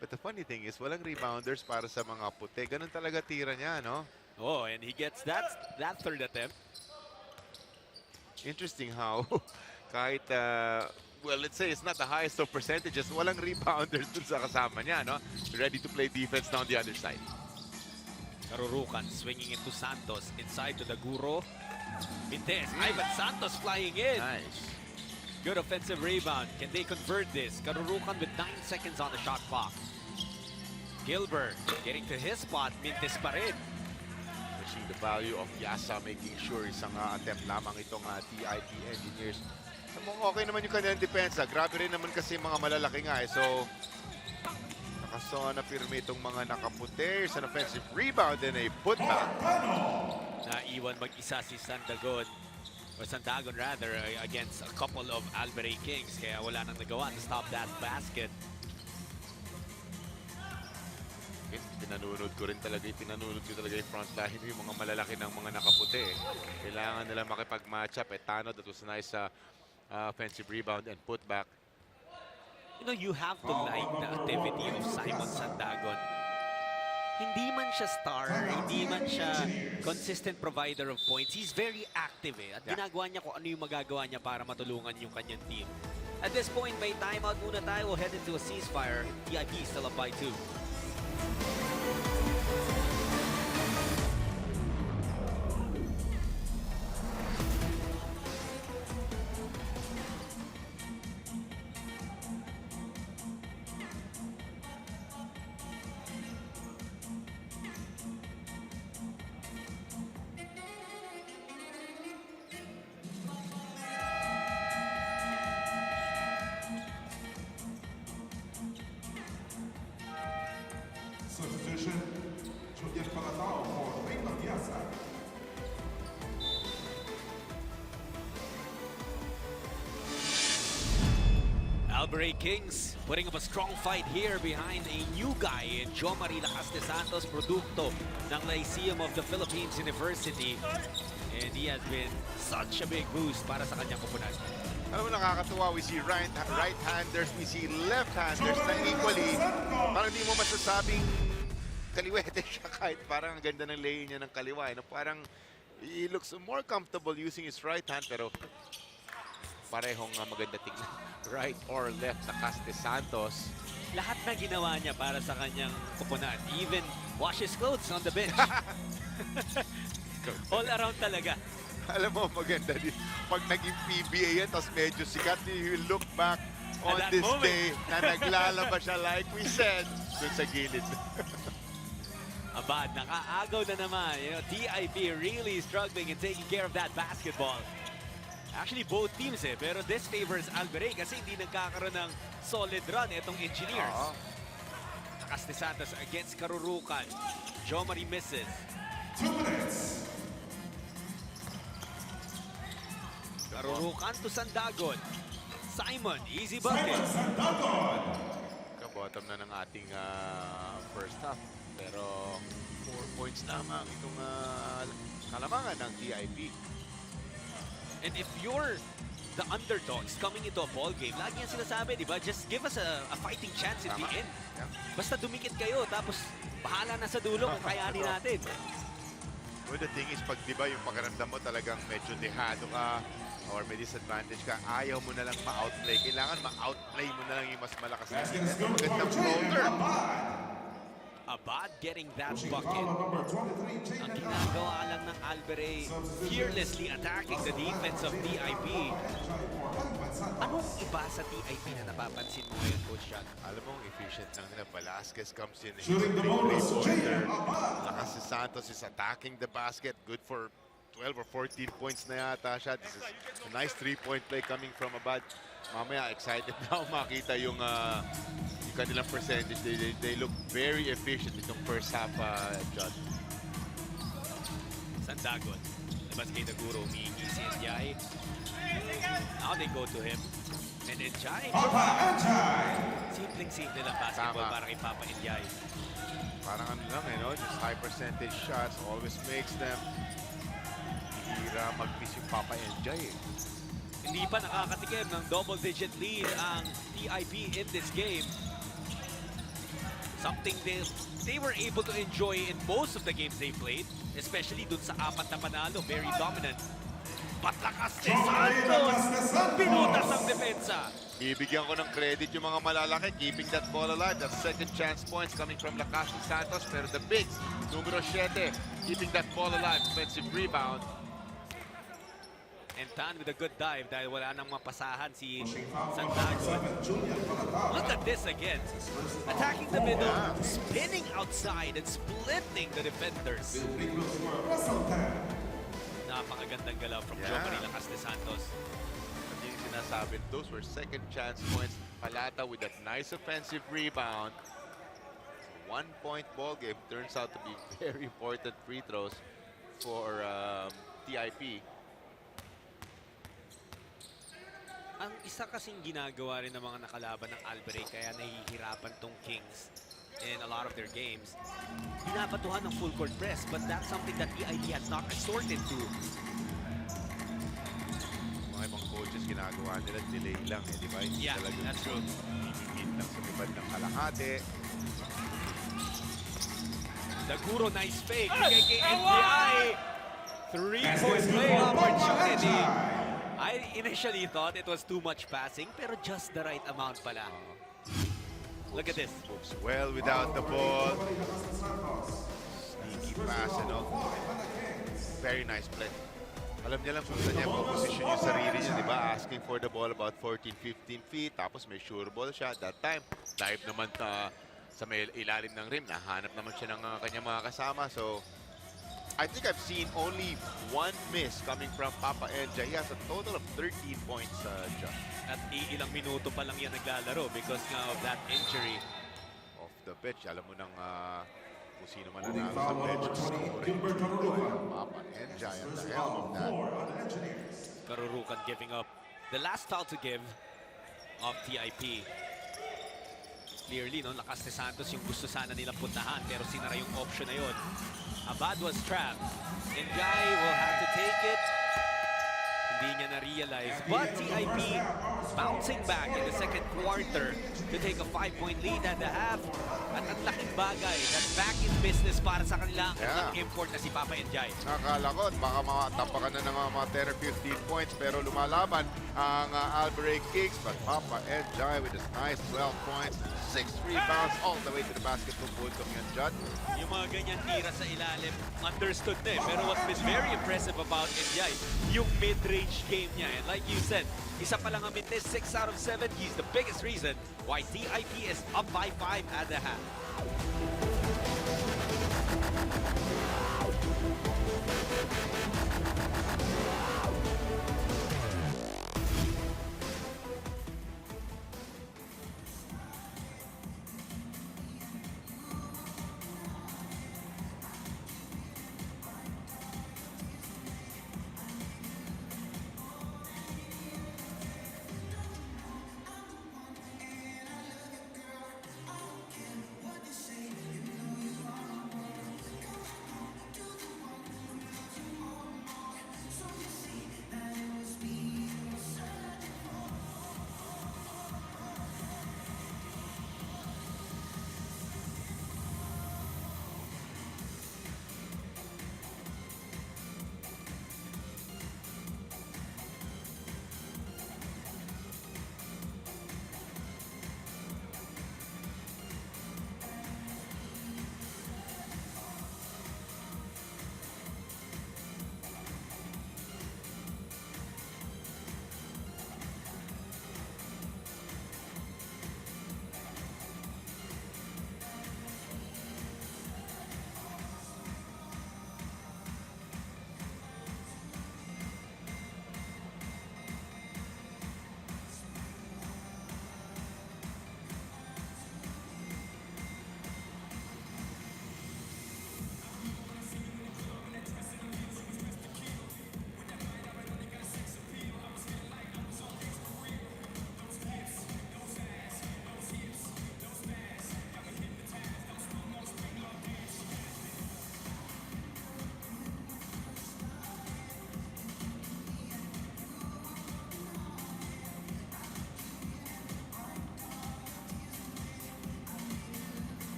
But the funny thing is, walang rebounders para sa mga puti. Ganun talaga tira niya, no? Oh, and he gets that third attempt. Interesting how kahit well, let's say it's not the highest of percentages, walang rebounders dun sa kasama niya, no? Ready to play defense now on the other side. Karurukan swinging it to Santos, inside to the Guro. Mintes, Ivan Santos flying in. Nice. Good offensive rebound. Can they convert this? Karurukan with 9 seconds on the shot clock. Gilbert getting to his spot. Mintes pa rin. See the value of Yasa making sure isang attempt lamang itong TIP engineers. Okay naman yung kanilang depensa. Grabe rin naman kasi mga malalaki nga eh. So, nakasona firme itong mga nakaputi. It's an offensive rebound and a putback. Naiwan mag-isa si Sandagon, or Sandagon rather, against a couple of Alberei Kings. Kaya wala nang nagawa to stop that basket. Pinanunod ko talaga yung front line yung mga malalaki ng mga nakaputi. Kailangan nila makipag-match up. Tano, that was a nice offensive rebound and putback. You know, you have to like the activity of Simon Sandagon. Hindi man siya star, hindi man siya consistent provider of points. He's very active eh. At ginagawa niya kung ano yung magagawa niya para matulungan yung kanyang team. At this point, may timeout muna tayo. We'll head into a ceasefire. TIP still up by 2. Substitution, Julian Palatao for Raymond Yasa. Alberei Kings putting up a strong fight here behind a new guy in Jomari Lakas de Santos, produkto ng Lyceum of the Philippines University. And he has been such a big boost para sa kanyang koponan. Alam mo, nakakatuwa. We see right-handers, we see left-handers na equally. Parang hindi mo masasabing kaliwete siya kahit parang ang ganda ng lay niya ng kaliwa. No? Parang he looks more comfortable using his right hand pero parehong maganda tingnan. Right or left na Caste Santos. Lahat na ginawa niya para sa kanyang koponan. Even wash his clothes on the bench. All around talaga. Alam mo, maganda din. Pag naging PBA yan, tapos medyo sikat, you look back on that this moment. day na naglalaba siya like we said dun sa gilid. Abad, nakaagaw na naman. You know, TIP really struggling in taking care of that basketball. Actually, both teams pero this favors Alberei kasi hindi nagkakaroon ng solid run itong Engineers. Lakas de Santos against Karurukan. Jomari misses. 2 minutes. Karurukan to Sandagon. Simon, easy bucket. Sandagon. Kabottom na ng ating first half. Pero 4 points lamang itong kalamangan ng TIP. And if you're the underdogs coming into a ball game, lagi yan sinasabi, di ba? Just give us a fighting chance in the end. Yeah. Basta dumikit kayo, tapos bahala na sa dulo kung kayanin natin. Well, the thing is, pag di ba yung pakiramdam mo talagang medyo dehado ka or may disadvantage ka, ayaw mo na lang ma-outplay. Kailangan ma-outplay mo na lang yung mas malakas na Basket team. is good for Magandang Jay floater. Abad. Abad getting that Pushing bucket. foul on number 23, Jay Ang Abad. ginagawa lang ng Alberei, fearlessly attacking the defense of TIP. Anong iba sa TIP na napapansin mo ngayon, Coach John? Alam mo, efficient lang nila. Velasquez comes in. Shooting the bonus, Jay Abad. Lakas si Santos is attacking the basket. Good for 12 or 14 points na yata siya. This is a nice 3-point play coming from Abad. Mamaya, excited na ako makita yung kanilang percentage. They look very efficient itong first half, John. Sandagon. Labas kay Naguro, umiingi si Ndiaye. Now they go to him. And Ndiaye. Papa Anjay. Simpleng-simple lang basketball Tama. para kay Papa Ndiaye. Parang ano lang, just high percentage shots. Always makes them. Hira mag-miss yung Papa Enjay. Hindi pa nakakatikim ng double-digit lead ang TIP in this game. Something they were able to enjoy in most of the games they played, especially dun sa apat na panalo, very dominant. Patlakas de Santos! Pinutas ang depensa! Ibigyan ko ng credit yung mga malalaki, keeping that ball alive. That second chance points coming from Lakas de Santos. Pero the bigs, numero 7, keeping that ball alive. Offensive rebound. And Tan with a good dive dahil wala nang mapasahan si Pushing foul on number Sandagon. 7, Julian Palatao. Look at this again. Attacking the middle, spinning outside and splitting the defenders. Big Blues for Russell Tan. Napakagandang galaw from Yeah. Jomari Lakas de Santos. At yung sinasabi, those were second chance points. Palata with that nice offensive rebound. 1-point ball game. Turns out to be very important free throws for TIP. Ang isa kasing ginagawa rin ng mga nakalaban ng Alberei kaya nahihirapan tong Kings in a lot of their games. Binabatuhan ng full court press, but that's something that EID has not resorted to. Mga ibang coaches ginagawa nila, delay lang di ba? Hindi Yeah, talaga that's true. hit lang sa libad ng kalahati. Naguro, nice fake. Bigay kay NBI. Three-point play opportunity. I initially thought it was too much passing, pero just the right amount pala. Look at this. Moves well without the ball. Sneaky pass, Very nice play. Alam niya lang kung saan niya position yung sarili niya, di ba? Asking for the ball about 14-15 feet. Tapos may sure ball siya. That time, dive naman sa may ilalim ng rim. Nahanap naman siya ng kanyang mga kasama. So, I think I've seen only one miss coming from Papa Enja. He has a total of 13 points, John. At ilang minuto pa lang yan naglalaro because nga of that injury. Off the bench. Alam mo nang kung sino man Holding nanalo sa foul on bench. number 20, scoring. Gilbert Karurukan. Papa Enja at First the helm foul of on that. 4 on the Engineers. Karurukan giving up the last foul to give of TIP. Clearly, no, lakas ni Santos yung gusto sana nilang puntahan pero sinara yung option na yun. Abad was trapped. And Guy will have to take it. Hindi niya na-realize. But TIP bouncing back in the second quarter to take a 5-point lead at the half. At ang laking bagay, that's back in business para sa kanila ang import na si Papa Enjay. Nakakala ko, baka matapakan na ng mga 10 or 15 points pero lumalaban ang Alberei Kings. But Papa Enjay with his nice 12 points, 6 rebounds all the way to the basket kung puntong yan dyan. Yung mga ganyan tira sa ilalim, understood na eh. Pero what's been very impressive about Enjay, yung mid-range game niya. And like you said, isa pa lang ang mintis, 6 out of 7. He's the biggest reason why TIP is up by 5 at the half.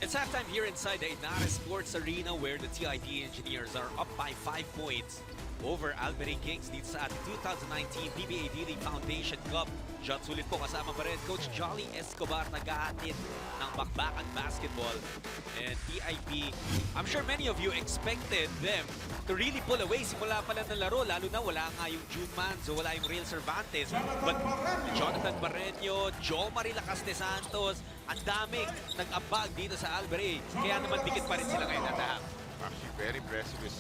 It's halftime here inside the Inares Sports Arena where the TIP Engineers are up by 5 points over Alberei Kings dito sa ating 2019 PBA D-League Foundation Cup. John Sulit po kasama pa rin Coach Jolly Escobar nag-ahatid ng bakbakan basketball. And TIP, I'm sure many of you expected them to really pull away simula pa lang ng laro, lalo na wala nga yung June Manzo, wala yung Real Cervantes. But Jonathan Barreño, Jo Marie Lacas de Santos, ang daming nag-ambag dito sa Alberei. Kaya naman dikit pa rin sila ngayon at half. Actually, very impressive is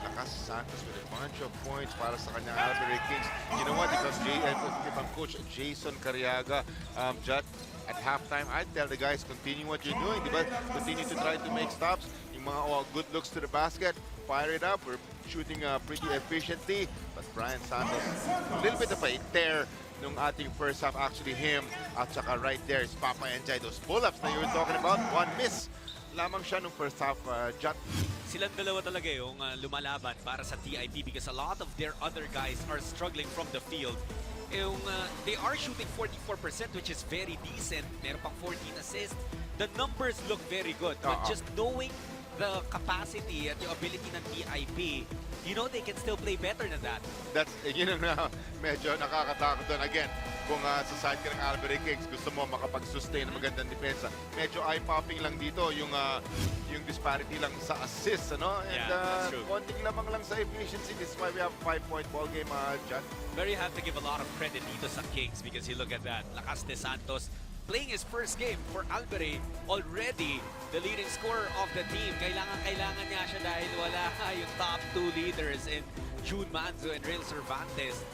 Lacas Santos with a bunch of points para sa kanyang Alberei Kings. You know what? If I'm Coach Jason Cariaga, Judd, at halftime, I'd tell the guys, continue what you're doing. Diba? Continue to try to make stops. Yung mga good looks to the basket, fire it up. We're shooting pretty efficiently. But Brian Santos, a little bit of a tear nung ating first half. Actually, him at saka right there is Papa Enjay. Those pull-ups na you were talking about, one miss lamang siya nung first half, Jot. Silang dalawa talaga yung lumalaban para sa TIP because a lot of their other guys are struggling from the field. Yung, they are shooting 44%, which is very decent. Meron pang 14 assists. The numbers look very good. But just knowing the capacity at the ability ng TIP, you know they can still play better than that. That's, yun ang medyo nakakatakot doon. Again, kung sa side ka ng Alberei Kings, gusto mo makapag-sustain ng magandang depensa. Medyo eye-popping lang dito yung disparity lang sa assists, ano? And that's true. Konting lamang lang sa efficiency. This is why we have a 5-point ball game, John. Very have to give a lot of credit dito sa Kings because you look at that. Lacas de Santos playing his first game for Alberei, already the leading scorer of the team. Kailangan niya siya dahil wala yung top 2 leaders in June Manzo and Real Cervantes.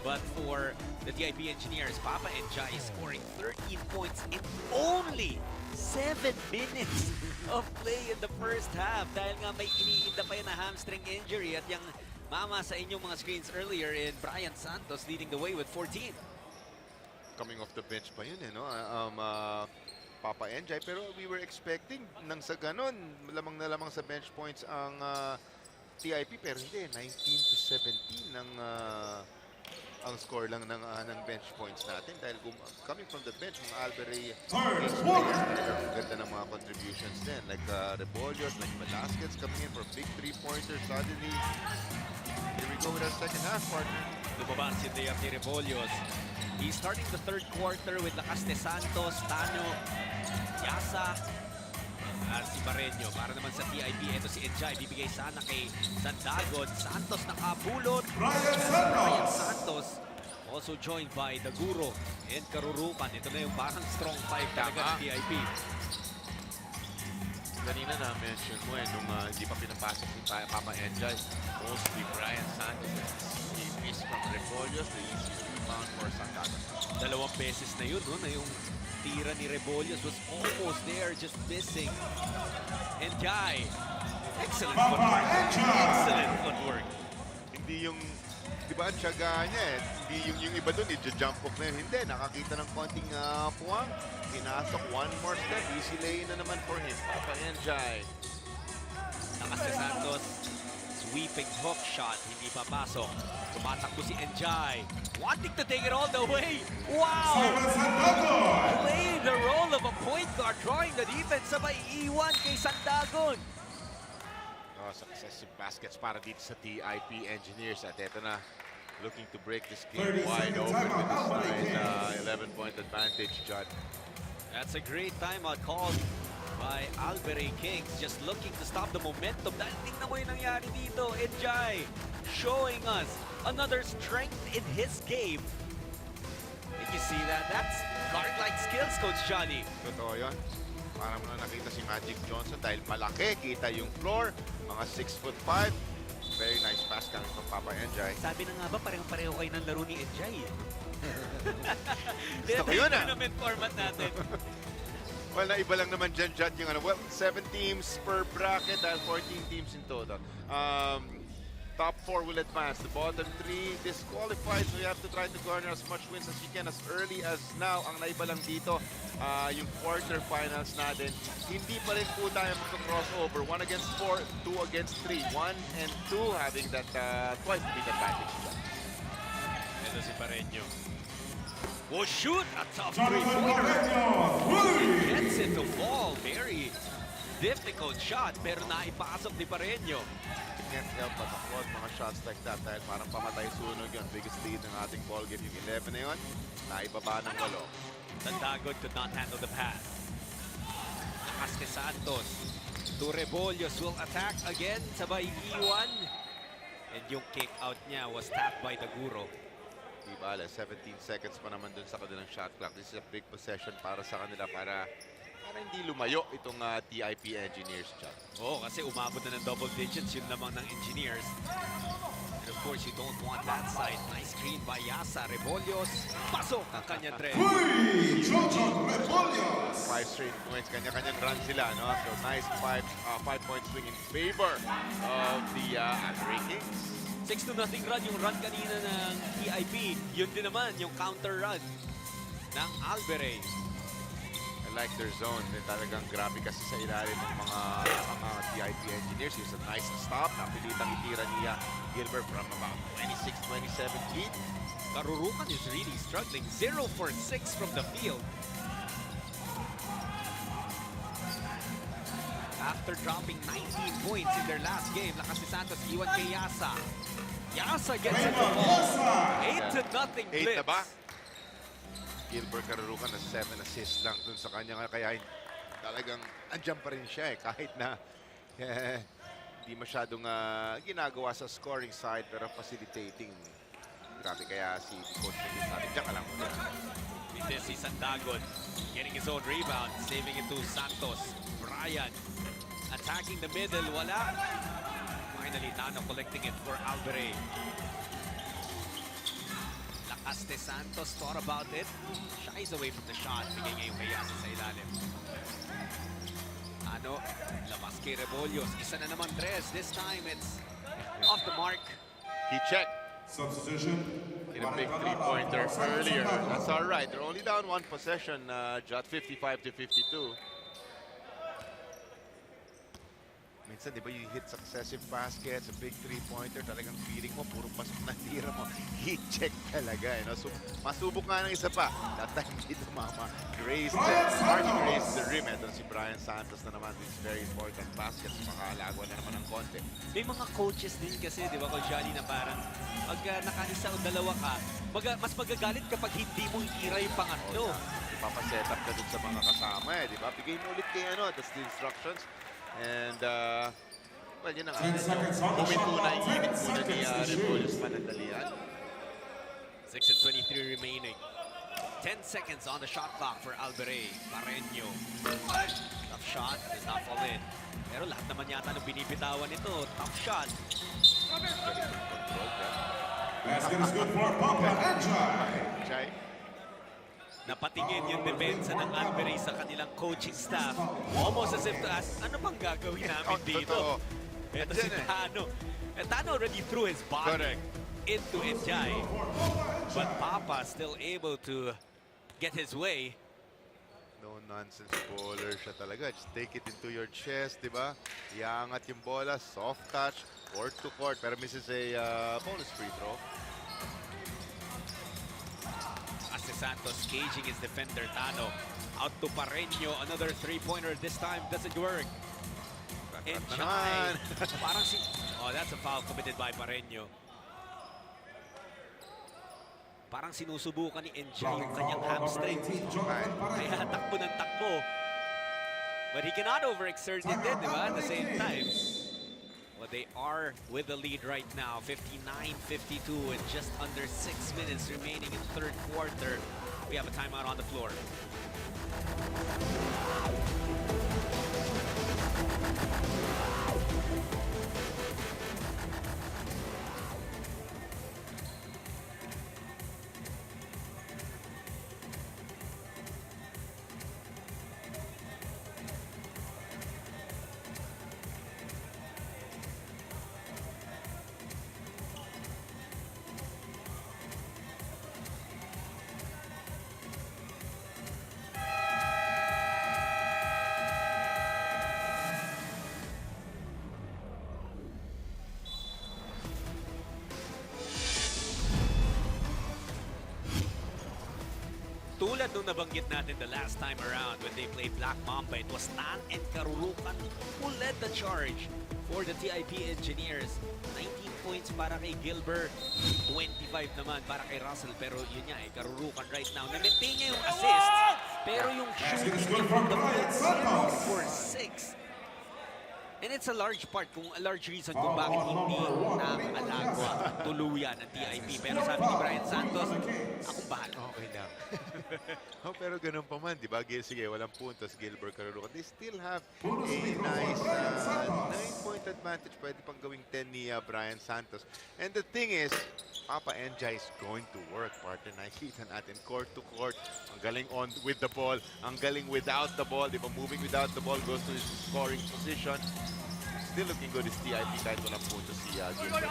But for the TIP Engineers, Papa Enjay is scoring 13 points in only 7 minutes of play in the first half. Dahil nga may iniinda pa yun na hamstring injury at yung mama sa inyong mga screens earlier in Brian Santos leading the way with 14. Coming off the bench pa yun, Papa Enjay. Pero we were expecting nang sa ganon, lamang na lamang sa bench points ang TIP. Pero hindi, 19 to 17 ang score lang ng bench points natin. Dahil coming from the bench, mga Alberei ganda ng mga contributions din. Like Rebollos, like Velasquez coming in for big three-pointers. Suddenly, here we go with our second half, partner. Lumabas yung day ni Rebollos. He's starting the third quarter with Lacas de Santos, Tano, Yasa, at si Barreño. Para naman sa TIP, ito si Enjay. Bibigay sana kay Sandagon. Santos nakabulot. Brian Santos. Also joined by Daguro and Karurukan. Ito na yung parang strong five talaga ng TIP. Kanina na-mention mo nung hindi pa pinapasok si Papa Enjay. Mostly Brian Santos. He missed from Rebollos. The easy rebound for Sandagon. 2 beses na yun, no? Na yung tira ni Rebollos was almost there, just missing. Enjay. Excellent footwork. Excellent footwork. Hindi yung, di ba, ang tiyaga niya Hindi yung iba dun, i-jump hook na yun. Hindi, nakakita ng konting puwang. Pinasok, one more step. Easy lay na naman for him. Papa Enjay. Lacas de Santos. Sweeping hook shot. Hindi papasok. Tumatakbo si Enjay. Wanting to take it all the way. Wow! Playing the role of a point guard. Drawing the defense. Sabay iwan kay Sandagon. Successive baskets para dito sa TIP Engineers. At eto na, looking to break this game wide open with this nice 11-point advantage, Judd. That's a great timeout called by Alberei Kings. Just looking to stop the momentum. Dahil tingnan mo yung nangyari dito. Enjay showing us another strength in his game. Did you see that? That's guard-like skills, Coach Johnny. Totoo yun. Parang mo na nakita si Magic Johnson dahil malaki. Kita yung floor. Mga 6'5". Very nice pass coming from Papa Enjay. Sabi na nga ba, parehong-pareho kayo ng laro ni Enjay. Gusto ko yun, tournament format natin. Well, naiba lang naman dyan, Judd, yung 7 teams per bracket dahil 14 teams in total. Top 4 will advance. The bottom 3 disqualified, so you have to try to garner as much wins as you can as early as now. Ang naiba lang dito, yung quarterfinals natin, hindi pa rin po tayo magka-crossover. 1 against 4, 2 against 3. 1 and 2 having that twice big advantage. Ito si Barreño. Oh, shoot! A tough Jonathan three-pointer. Pareño, Gets it to fall. Very difficult shot, pero naipasok ni Pareño. Can't help but applaud mga shots like that dahil parang pamatay sunog yun. Biggest lead ng ating ball game yung 11 na yun. Naibaba ng 8. Sandagon could not handle the pass. Lakas ni Santos. To Rebollos will attack again. Sabay iwan. And yung kick out niya was tapped by Daguro. Di bale, 17 seconds pa naman dun sa kanilang shot clock. This is a big possession para sa kanila para hindi lumayo itong TIP Engineers dyan. Oo, kasi umabot na ng double digits yun lamang ng Engineers. And of course, you don't want that side. Nice screen by Yasa. Rebollos. Pasok ang kanyang tres. Uy, Jojo Rebollos. 5 straight points, kanya-kanyang run sila, no? So nice 5-point swing in favor of the Alberei Kings. 6-0 run yung run kanina ng TIP. Yun din naman yung counter run ng Alberei. I like their zone. Talagang grabe kasi sa ilalim ng mga TIP Engineers. Here's a nice stop. Napilitang itira niya Gilbert from about 26-27 feet. Karurukan is really struggling. 0 for 6 from the field. After dropping 19 points in their last game, lakas ni Santos, iwan kay Yasa. Yasa gets it to Raymond ball. 8-0 8 blitz. na ba? Gilbert Karurukan na 7 assists lang dun sa kanya. Kaya talagang andyan pa rin siya kahit na hindi masyadong ginagawa sa scoring side pero facilitating. Grabe kaya si coach na sabi, diyan ka lang muna. This is Sandagon getting his own rebound, saving it to Santos. Brian attacking the middle, wala. Finally, Tano collecting it for Alberei. Lakas de Santos thought about it. Shies away from the shot. Bigay niya yung kayasa sa ilalim. Ano, labas kay Rebollos. Isa na naman tres. This time it's off the mark. He checked. Substitution. In a big three-pointer earlier. That's all right. They're only down 1 possession, Jot, 55-52. Minsan, di ba, you hit successive baskets, a big three-pointer, talagang feeling mo, puro pasok na tira mo. Heat check talaga, no? So, masubok nga ng isa pa. That time, hindi tumama. Hard graze the rim. Ito si Brian Santos na naman. This very important basket. Makakalagwa na naman ng konti. May mga coaches din kasi, di ba, Coach Johnny, na parang pag nakaisa o dalawa ka, mas magagalit kapag hindi mo itira yung pangatlo. Ipapaset up ka dun sa mga kasama, di ba? Bigay mo ulit kay that's the instructions. And, well, yun na nga. 10 seconds on the Huminto shot na clock. init 10 muna ni seconds to shoot. Rebollos panandalian. 6:23 remaining. 10 seconds on the shot clock for Alberei. Pareño. Tough shot. Does not fall in. Pero lahat naman yata nung binibitawan nito. Tough shot. Basket is good for Papa Enjoy. Chay? Napatingin yung depensa ng Alberei sa kanilang coaching staff. Almost as if to ask, ano bang gagawin namin dito? Ito si Tano. And Tano already threw his body into Enjay. But Papa still able to get his way. No nonsense bowler siya talaga. Just take it into your chest, di ba? Iangat yung bola, soft touch, court to court. Pero misses a bonus free throw. As Santos caging his defender Tano. Out to Pareño. Another three-pointer. This time doesn't work. Enjay. Parang si... Oh, that's a foul committed by Pareño. Parang sinusubukan ni Enjay yung kanyang hamstring. Kaya takbo ng takbo. But he cannot overexert it din, di ba? At the same time. Well, they are with the lead right now. 59-52 and just under 6 minutes remaining in third quarter. We have a timeout on the floor. Tulad nung nabanggit natin the last time around when they played Black Mamba, it was Tan and Karurukan who led the charge for the TIP Engineers. 19 points para kay Gilbert, 25 naman para kay Russell. Pero yun nga, Karurukan right now. Na-maintain niya yung assist, pero yung shooting niya from the field, 0 for 6. And it's a large part, a large reason kung bakit hindi nakakalagwa tuluyan ang TIP. Pero sabi ni Brian Santos, akong bahala. Okay lang. Oh, pero ganun pa man, di ba? Sige, walang puntos, Gilbert, Karurukan. They still have a nice 9-point advantage. Pwede pang gawing 10 ni Brian Santos. And the thing is, Papa Enjay is going to work, partner. Nakikita natin court to court. Ang galing on with the ball. Ang galing without the ball. Di ba? Moving without the ball goes to his scoring position. Still looking good is TIP kahit walang puntos si Gilbert.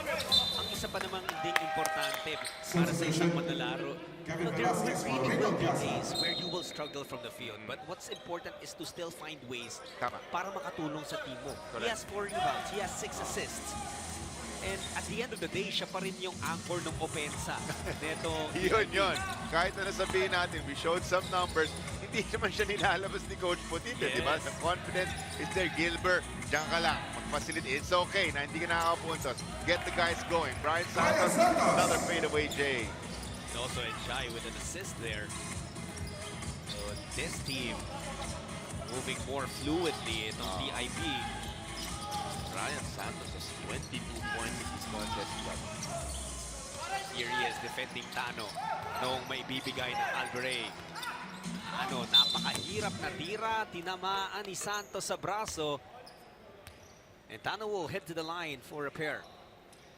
Ang isa pa namang ding importante para sa isang manlalaro, there really will be days where you will struggle from the field. But what's important is to still find ways para makatulong sa team mo. He has 4 rebounds. He has 6 assists. And at the end of the day, siya pa rin yung anchor ng opensa. Yun. Kahit na nasabihin natin, we showed some numbers, hindi naman siya nilalabas ni Coach Potito, di ba? The confidence is there. Gilbert, diyan ka lang. Mag-facilitate. It's okay na hindi ka nakakapuntos. Get the guys going. Brian Santos, another fadeaway J. And also Enjay with an assist there. So this team moving more fluidly itong TIP. Brian Santos has 22 points in this contest. Here he is defending Tano noong may bibigay ng Alberei. Napakahirap na tira. Tinamaan ni Santos sa braso. And Tano will head to the line for a pair.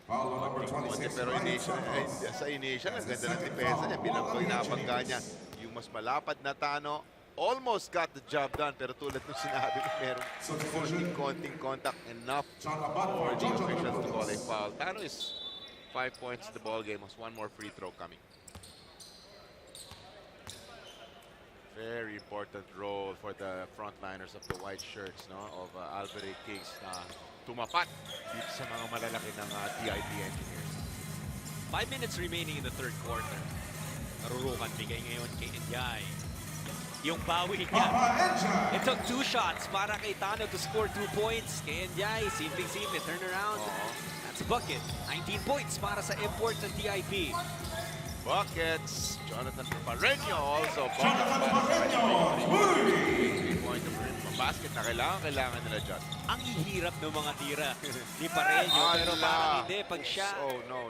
Pero sa initial, ang ganda ng depensa niya. Bilang pinapangga niya yung mas malapad na Tano. Almost got the job done, pero tulad nung sinabi ko, meron konting contact enough for the officials to call a foul. Tano is 5 points in the ball game. Has one more free throw coming. Very important role for the frontliners of the white shirts, no, of Alberei Kings na tumapat dito sa mga malalaki ng TIP Engineers. 5 minutes remaining in the third quarter. Karurukan bigay ngayon kay Enjay. Yung bawi niya. It took 2 shots para kay Tano to score 2 points. Kay Enjay, simple, turn around. That's a bucket. 19 points para sa imports ng TIP. Buckets. Jonathan Pareño also. Jonathan Pareño! 3-point basket na kailangan nila dyan. Ang ihirap ng mga tira ni Pareño. Pero parang hindi pag siya. Oh, no.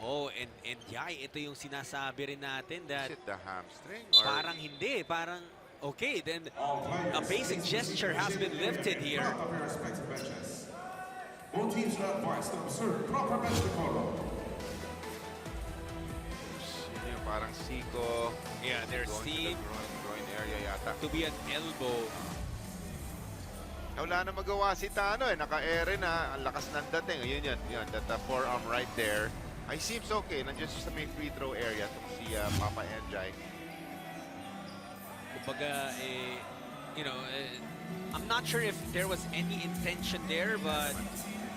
Oh, and Enjay, ito yung sinasabi rin natin that Is it the hamstring? Or parang hindi, parang okay, then a basic gesture has been lifted here. All teams are advised to observe proper bench decorum. yun yung parang siko. Yeah, there's Going to Steve the groin area yata. to be an elbow. Wala na magawa si Tano eh. Naka-ere na. Ang lakas ng dating. Ayun yan. That forearm right there. Ay, seems okay. Nandiyan siya sa may free throw area. Itong si Papa Enjay. Kumbaga, I'm not sure if there was any intention there, but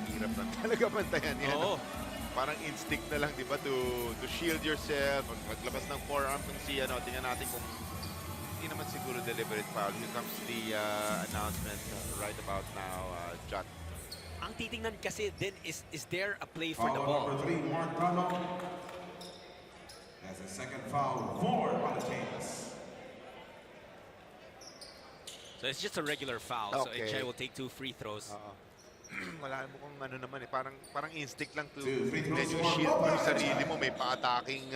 Hirap lang talaga bantayan yan. Oo. Parang instinct na lang, di ba, to shield yourself. Maglabas ng forearm kung si, tingnan natin kung hindi naman siguro deliberate foul. Here comes the announcement right about now, Jot. ang titingnan kasi din is there a play for the ball? Number 3, Mark Tano. Has a second foul, 4 on the Kings. So it's just a regular foul. So Okay. Enjay will take 2 free throws. Wala mo kung ano naman eh. Parang instinct lang to Free throws medyo for shield mo yung Papa sarili Enjay. mo. May pa-attacking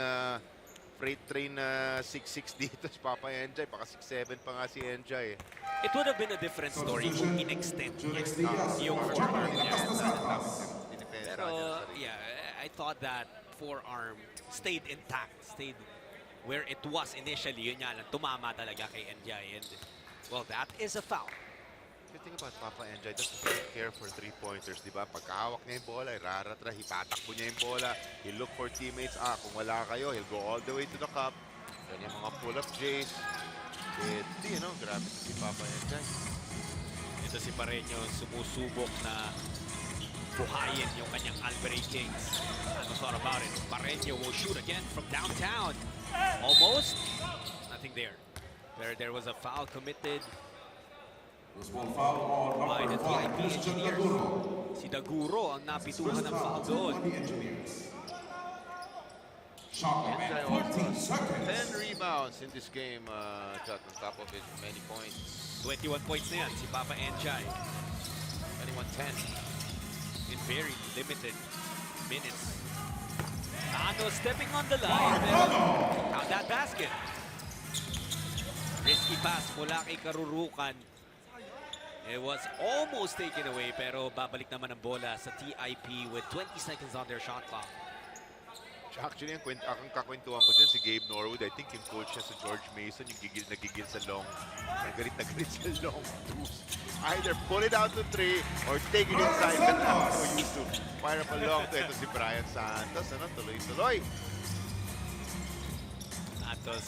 freight train na 6'6 dito si Papa Enjay. Baka 6'7 pa nga si Enjay eh. It would have been a different story kung in-extend Jurex Diaz. yung John forearm Marie niya. Lakas na Santos. Dinipensa Pero niya sa sarili. yeah, I thought that forearm stayed intact, stayed where it was initially. Yun nga lang, tumama talaga kay Enjay. And well, that is a foul. The thing about Papa Enjay, doesn't really care for 3-pointers, di ba? Pagkahawak niya yung bola, iraratra, hipatakbo niya yung bola, he'll look for teammates. Kung wala kayo, he'll go all the way to the cup. Yan yung mga pull-up Jays. Grabe to si Papa Enjay. Ito si Pareño sumusubok na buhayin yung kanyang Alberei Kings. Ano thought about it? Pareño will shoot again from downtown. Almost. Nothing there. There was a foul committed Loose ball foul on by the number 5, TIP Christian engineers. Daguro. Si Daguro ang napituhan First ng foul foul to doon. the engineers. Shot clock Enjay at also 14 seconds. 10 rebounds in this game, Chad, on top of his many points. 21 points na yan si Papa Enjay 21-10. in very limited minutes. Tano stepping on the line. Count that basket. Risky pass mula kay Karurukan. It was almost taken away pero babalik naman ang bola sa TIP with 20 seconds on their shot clock. Actually, ang kakwentuhan ko dyan si Gabe Norwood, I think yung coach niya sa George Mason, yung gigil na gigil sa long, nagalit na galit sa long twos. Either pull it out to 3 or take it inside. But I'm so used to fire up a long to. Ito si Brian Santos, ano, tuloy-tuloy. Santos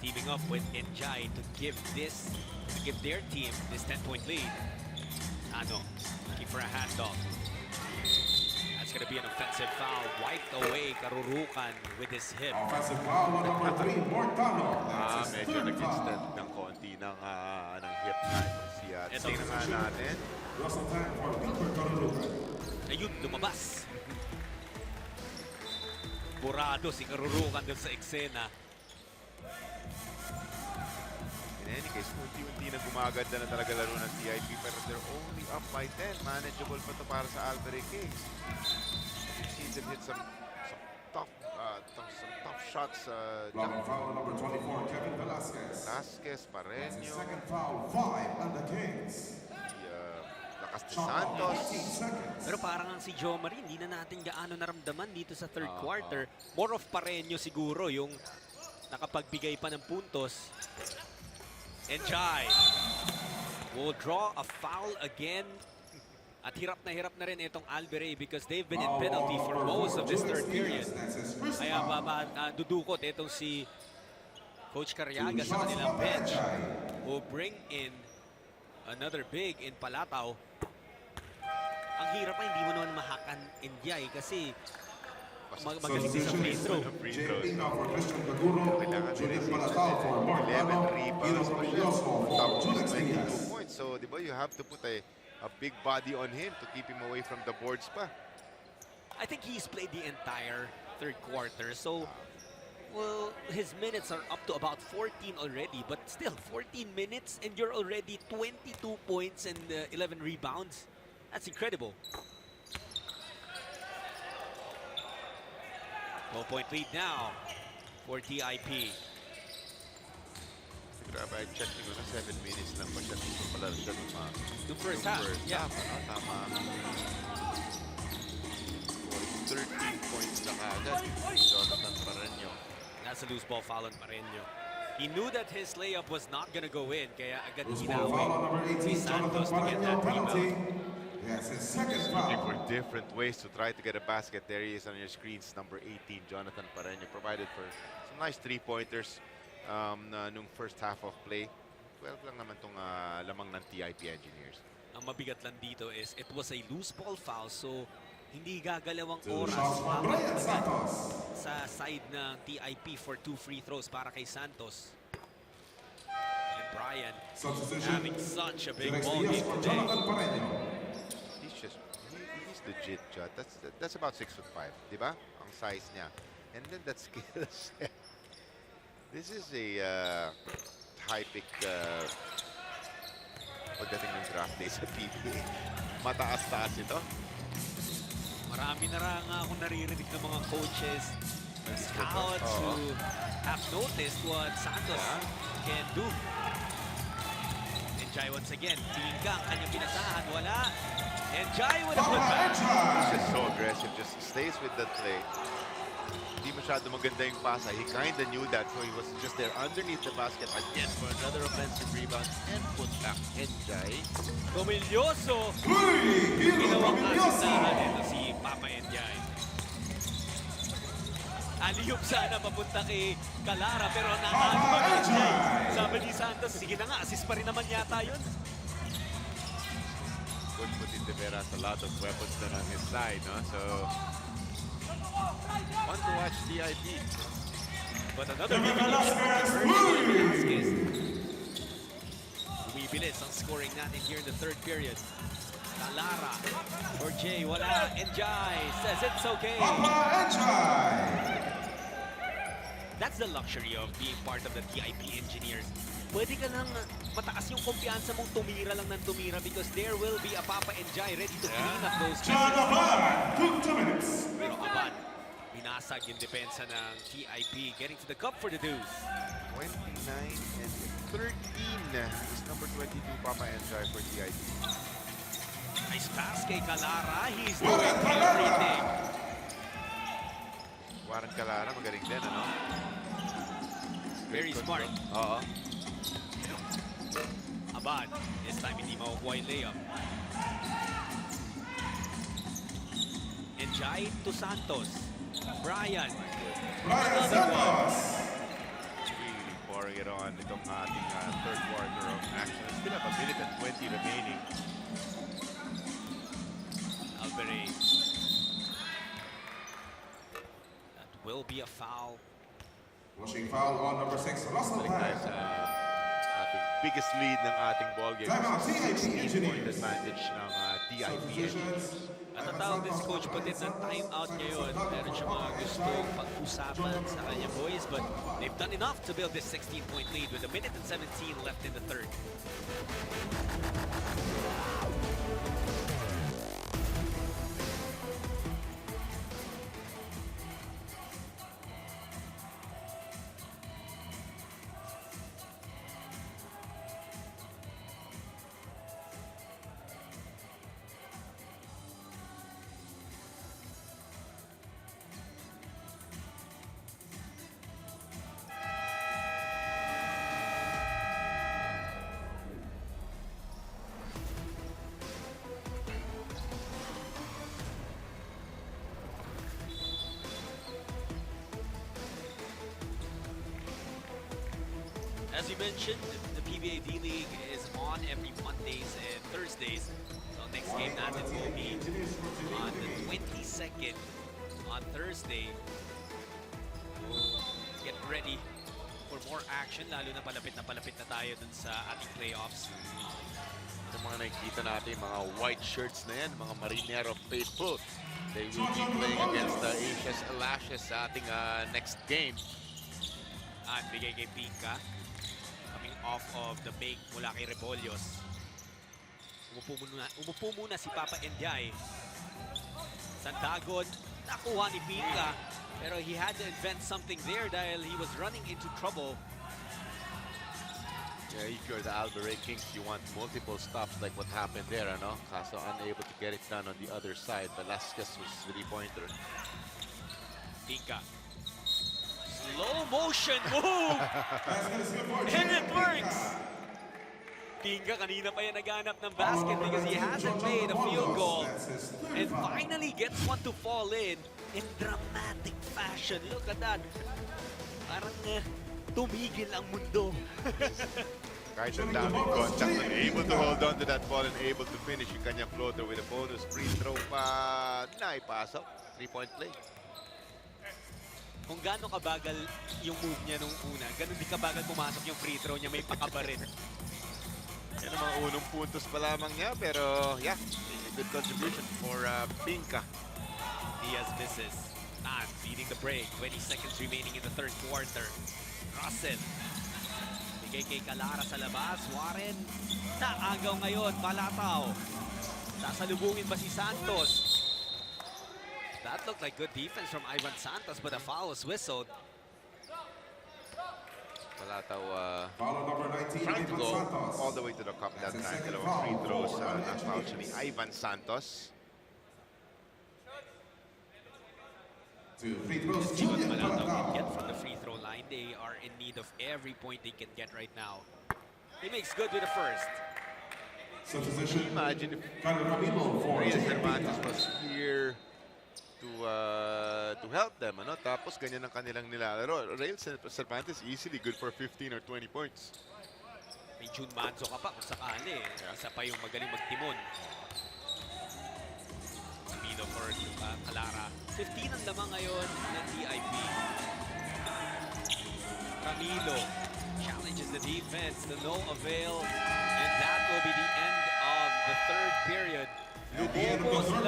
teaming up with Enjay to give their team this 10-point lead. Tano looking for a handoff. That's going to be an offensive foul. Wiped away Karurukan with his hip. Offensive foul on number 3, Mortano. That's his Medyo third nag-instant foul. ng konti ng hip na si tingnan nga natin. Russell time for Peter Karurukan. Ayun, lumabas. Burado si Karurukan dun sa eksena. In any case, unti-unti na gumaganda na talaga laro ng TIP pero they're only up by 10. Manageable pa to para sa Alberei Kings. We've seen them hit some tough shots. Blocking foul on number 24, Kevin Velasquez. Vasquez, That's his Pareño, second foul, 5 on the Kings. lakas ni Shot clock, Santos. 15 seconds. Pero parang ang si Jo Marie, hindi na natin gaano naramdaman dito sa third Ah, quarter. More of Pareño siguro yung nakapagbigay pa ng puntos. Enjay will draw a foul again. At hirap na rin itong Alberei because they've been in penalty for most of this third period. That's his first Kaya foul. dudukot itong si Coach Carriaga sa kanilang bench. Will bring in another big in Palataw. Ang hirap pa, hindi mo naman mahakan Enjay kasi magaling din sa free throw. JP now for Christian Daguro. Kailangan Judith din Palatao for 11 Mortano. Ino rebounds pa siya. Romiloso for Tapos Julex 22 Diaz. points. So, di ba, you have to put a big body on him to keep him away from the boards pa. I think he's played the entire third quarter. So, well, his minutes are up to about 14 already. But still, 14 minutes and you're already 22 points and 11 rebounds. That's incredible. 12-point lead now for TIP. Grabe, I checked ko na 7 minutes lang pa siya. Dito pala siya The first half, yeah. ano, tama. 13 points na agad. Jonathan Pareño. That's a loose ball foul on Pareño. He knew that his layup was not gonna go in, kaya agad Loose ball foul on number ginawin 18, si Jonathan Santos to get Pareño, that penalty. rebound. That's his second Looking for foul. different ways to try to get a basket. There he is on your screens, number 18, Jonathan Pareño. Provided for some nice three-pointers nung first half of play. 12 lang naman itong lamang ng TIP engineers. Ang mabigat lang dito is it was a loose ball foul, so hindi gagalawang Two oras shots for Brian Santos. sa side ng TIP for 2 free throws para kay Santos. And Brian Substitution. having such a big Julex ball Diaz game for today. Jonathan Pareño. He's legit, Jud. That's about 6'5", di ba? Ang size niya. And then that skill set. This is a high-pick pagdating ng draft day sa PBA. Mataas-taas ito. Marami na nga akong naririnig ng mga coaches, scouts who have noticed what Santos can do. Enjay once again, tingin ka ang kanyang pinasahan, wala. Enjay with a putback. He's just so aggressive. Just stays with that play. Hindi masyado maganda yung pasa. He kinda knew that, so he was just there underneath the basket again for another offensive rebound and put back. Enjay. Romilioso. Uy! Hilo Ginawang Romilioso! asistahan ito si Papa Enjay. Aliyup sana papunta kay Calara pero nakano Papa ni Enjay. Enjay! Sabi ni Santos, sige na nga, assist pa rin naman yata yun. Good put in Rivera has a lot of weapons then on his side, no? So, fun to watch TIP. But another Kevin difficult Velasquez, Velasquez. Bumibilis ang scoring natin here in the third period. Talara or Jay, wala. Enjay says it's okay. Papa Enjay. That's the luxury of being part of the TIP engineers. Pwede ka lang mataas yung kumpiyansa mong tumira lang ng tumira because there will be a Papa Enjay ready to clean up those John misses. Abad, 2 minutes. Pero Abad, binasag yung depensa ng TIP, getting to the cup for the deuce. 29 and 13 is number 22, Papa Enjay for TIP. Nice pass kay Calara. He's Warren doing Calara! everything. Warren Calara, magaling din, ano? Very smart. Oo. Abad, this time hindi makukuha yung layup. Enjay to Santos. Brian. Brian Santos. Really pouring it on itong ating third quarter of action. Still have a minute and 20 remaining. Alberei. That will be a foul. Pushing foul on number 6, Russell Balik tayo Pan. sa ating biggest lead ng ating ballgame. Timeout, TIP 16-point Engineers. advantage ng TIP Engineers. Substitutions. At natawag din si Coach Patit ng timeout ngayon. Meron siya mga gustong pag-usapan sa kanya boys, but they've done enough to build this 16-point lead with a minute and 17 left in the third. As you mentioned, the PBA D-League is on every Mondays and Thursdays. So next game natin will be on the 22nd on Thursday. So get ready for more action, lalo na palapit na tayo dun sa ating playoffs. Yung mga nakikita natin, mga white shirts na yan, mga Marinero faithful. They will be playing against the Asia's Lashes sa ating next game. At bigay kay Pinka, coming off of the make mula kay Rebollos. Umupo muna si Papa Enjay. Sandagon, nakuha ni Pinka. Pero he had to invent something there dahil he was running into trouble. Yeah, if you're the Alberei Kings, you want multiple stops like what happened there, ano? Kaso unable to get it done on the other side. Velasquez was three-pointer. Pinka. Slow motion move! And it works! Pinka kanina pa yan naghanap ng basket because he hasn't made a field goal. And finally gets one to fall in dramatic fashion. Look at that. Parang tumigil ang mundo. Kahit ang daming contact, able to hold on to that ball and able to finish yung kanyang floater with a bonus free throw pa naipasok. 3-point play. Kung gaano kabagal yung move niya nung una, ganun din kabagal pumasok yung free throw niya, may pakabarin. Yan ang mga unong puntos pa lamang niya, pero yeah, a good contribution for Pinka. Diaz misses. Tan beating the break. 20 seconds remaining in the third quarter. Russell. Bigay kay Calara sa labas. Warren. Naagaw ngayon. Malataw. Sasalubungin ba si Santos? That looked like good defense from Ivan Santos, but a foul was whistled. Malataw Foul number 19, trying to Ivan go Santos. all the way to the cup that That's his time. second Dalawang free foul. throws Four on na-foul siya Enjay. ni Ivan Santos. Two free throws, See what Julian Malataw can get Palatao. from the free throw line. They are in need of every point they can get right now. He makes good with the first. Substitution, Imagine if Carlo Ramiro for Real Jay Cervantes Pinka. was here to help them, ano? Tapos ganyan ang kanilang nilalaro. Real Cervantes easily good for 15 or 20 points. May June Manzo ka pa kung sakali. Isa pa yung magaling magtimon. 15 ang lamang ngayon ng TIP. Camilo challenges the defense to no avail. And that will be the end of the third period. Lubobos, 15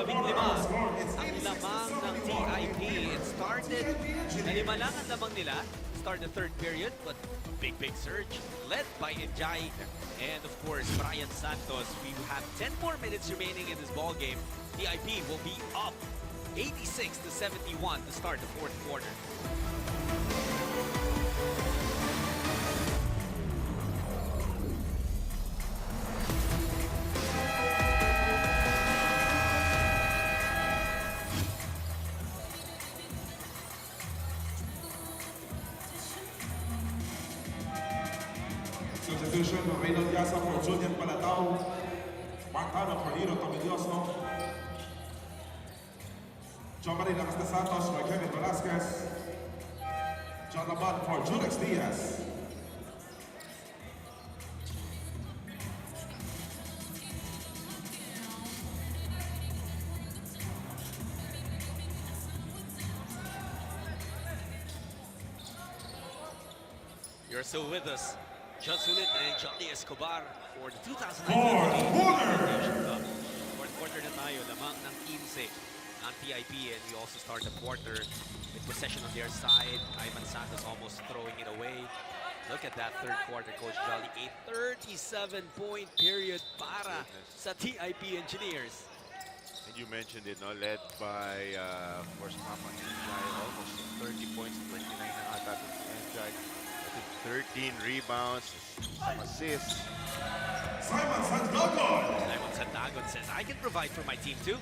ang lamang ng TIP. It started, na 5 lang ang lamang nila. Start the third period, but big surge led by Enjay and of course Brian Santos. We have 10 more minutes remaining in this ball game. TIP will be up 86-71 to start the fourth quarter. Substitution, Reynolds Yasa for Julian Palatao. Marcano for Nino Tomilioso. John Marie Lacas de Santos for Kevin Velasquez. John Laban for Julex Diaz. You're still with us. John Sulit and Johnny Escobar for the 2019 Fourth quarter na tayo, lamang ng 15 ng TIP, and we also start the quarter with possession on their side. Ivan Santos almost throwing it away. Look at that third quarter, Coach Jolly. A 37-point period para sa TIP Engineers. And you mentioned it, no? Led by, of course, Papa Enjay, almost 30 points, 29 na ata to Enjay. 13 rebounds, some assists. Simon Sandagon. Simon Sandagon says, I can provide for my team too.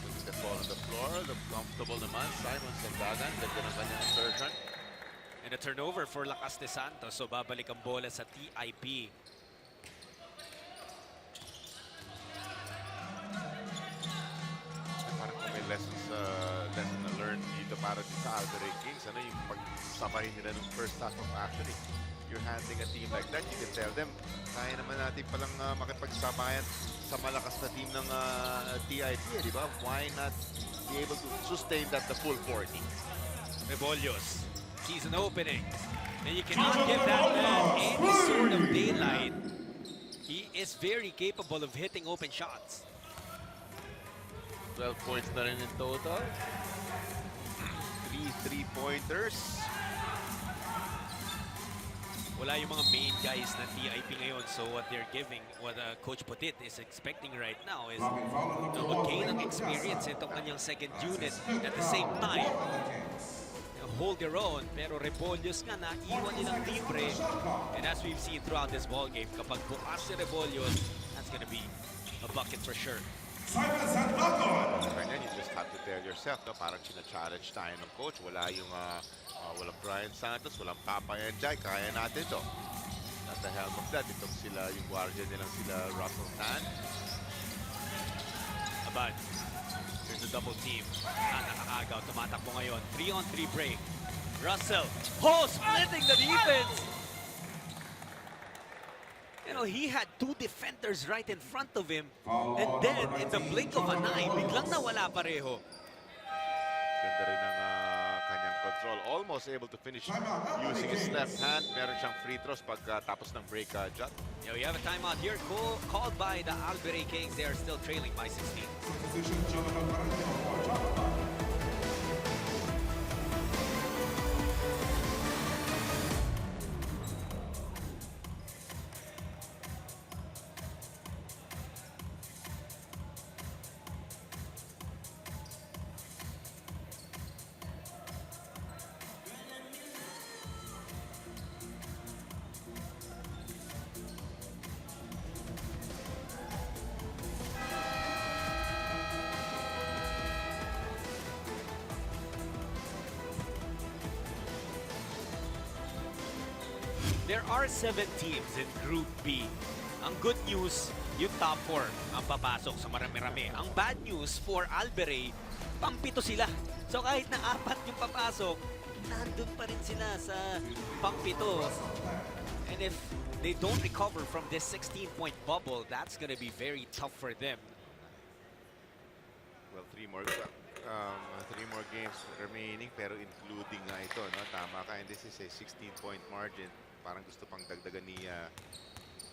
Putting the ball on the floor, the comfortable naman, Simon Sandagan, ganda ng kanyang insertion. And a turnover for Lacas de Santos, so babalik ang bola sa TIP. Parang kung may lesson na learned dito para sa Alberei Kings, ano yung pagsabahin nila ng first half of action. If you're handling a team like that, you can tell them, kaya naman natin palang makipagsabayan sa malakas na team ng TIP, di ba? Why not be able to sustain that the full 40? Rebollos sees an opening, and you cannot give that man any sort of daylight. He is very capable of hitting open shots. 12 points na rin in total. 3 3-pointers. Wala yung mga main guys na TIP ngayon, so what they're giving, what Coach Putit is expecting right now is mag-gain ng experience itong kanyang second unit at the same time. Hold their own, pero Rebollos nga naiwan nilang libre. And as we've seen throughout this ball game, kapag bukas si Rebollos, that's gonna be a bucket for sure. Simon Sandagon. Ganyan, you just have to tell yourself, no? Parang sina-challenge tayo ng coach. Wala yung, walang Brian Santos, walang Papa Enjay. Kaya natin to. At the helm of that, itong sila, yung guardian nilang sila, Russell Tan. Abad. There's a double team. Nakakagaw. Tumatakbo ngayon. 3-on-3 break. Russell. Splitting the defense. You know, he had two defenders right in front of him. And then, in the blink of an eye, biglang nawala pareho. Ganda rin ang kanyang control. Almost able to finish using his left hand. Meron siyang free throws pagkatapos ng break shot. Yeah, we have a timeout here called by the Alberei Kings. They are still trailing by 16. Substitution, Jonathan Pareño for Jonathan. There are 7 teams in Group B. Ang good news, yung top 4 ang papasok sa marami-rami. Ang bad news for Alberei, pang-7 sila. So kahit na 4 yung papasok, nandun pa rin sila sa pang-7. And if they don't recover from this 16-point bubble, that's gonna be very tough for them. Well, three more games remaining pero including nga ito, no? Tama ka. And this is a 16-point margin. Parang gusto pang dagdagan ni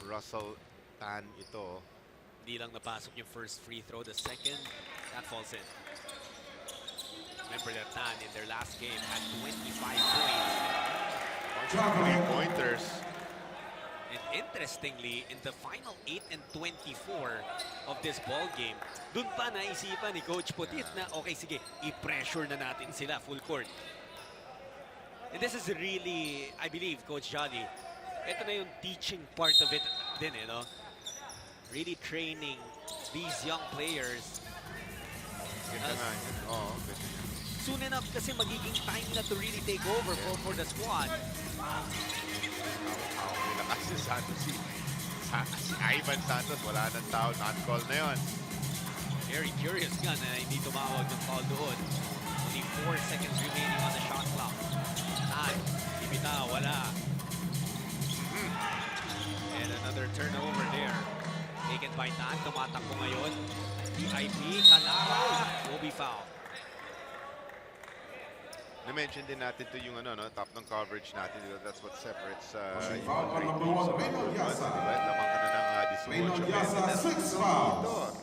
Russell Tan ito. Hindi lang napasok yung first free throw. The second, that falls in. Remember that Tan in their last game had 25 points. 3-pointers. And interestingly, in the final 8 and 24 of this ball game, dun pa naisipan ni Coach Putit na okay, sige, i-pressure na natin sila full court. And this is really, I believe, Coach Jolly, ito na yung teaching part of it din, eh, no? Really training these young players. Ganda nga yun. Oo, ganda. Soon enough kasi magiging time na to really take over for the squad. May lakas si Santos. Si Ivan Santos, wala nang foul. Non-call na yun. Very curious nga na hindi tumawag ng foul doon. Only 4 seconds remaining on the shot clock. Tan, ibita, wala. And another turnover there. Taken by Tan, tumatakbo ngayon. VIP, Calara, will be foul. Na-mention din natin to yung top ng coverage natin. That's what separates Foul on number 1, Maynard Yasa. Lamang ka na ng 18 Maynard Yasa, 6 ito. fouls.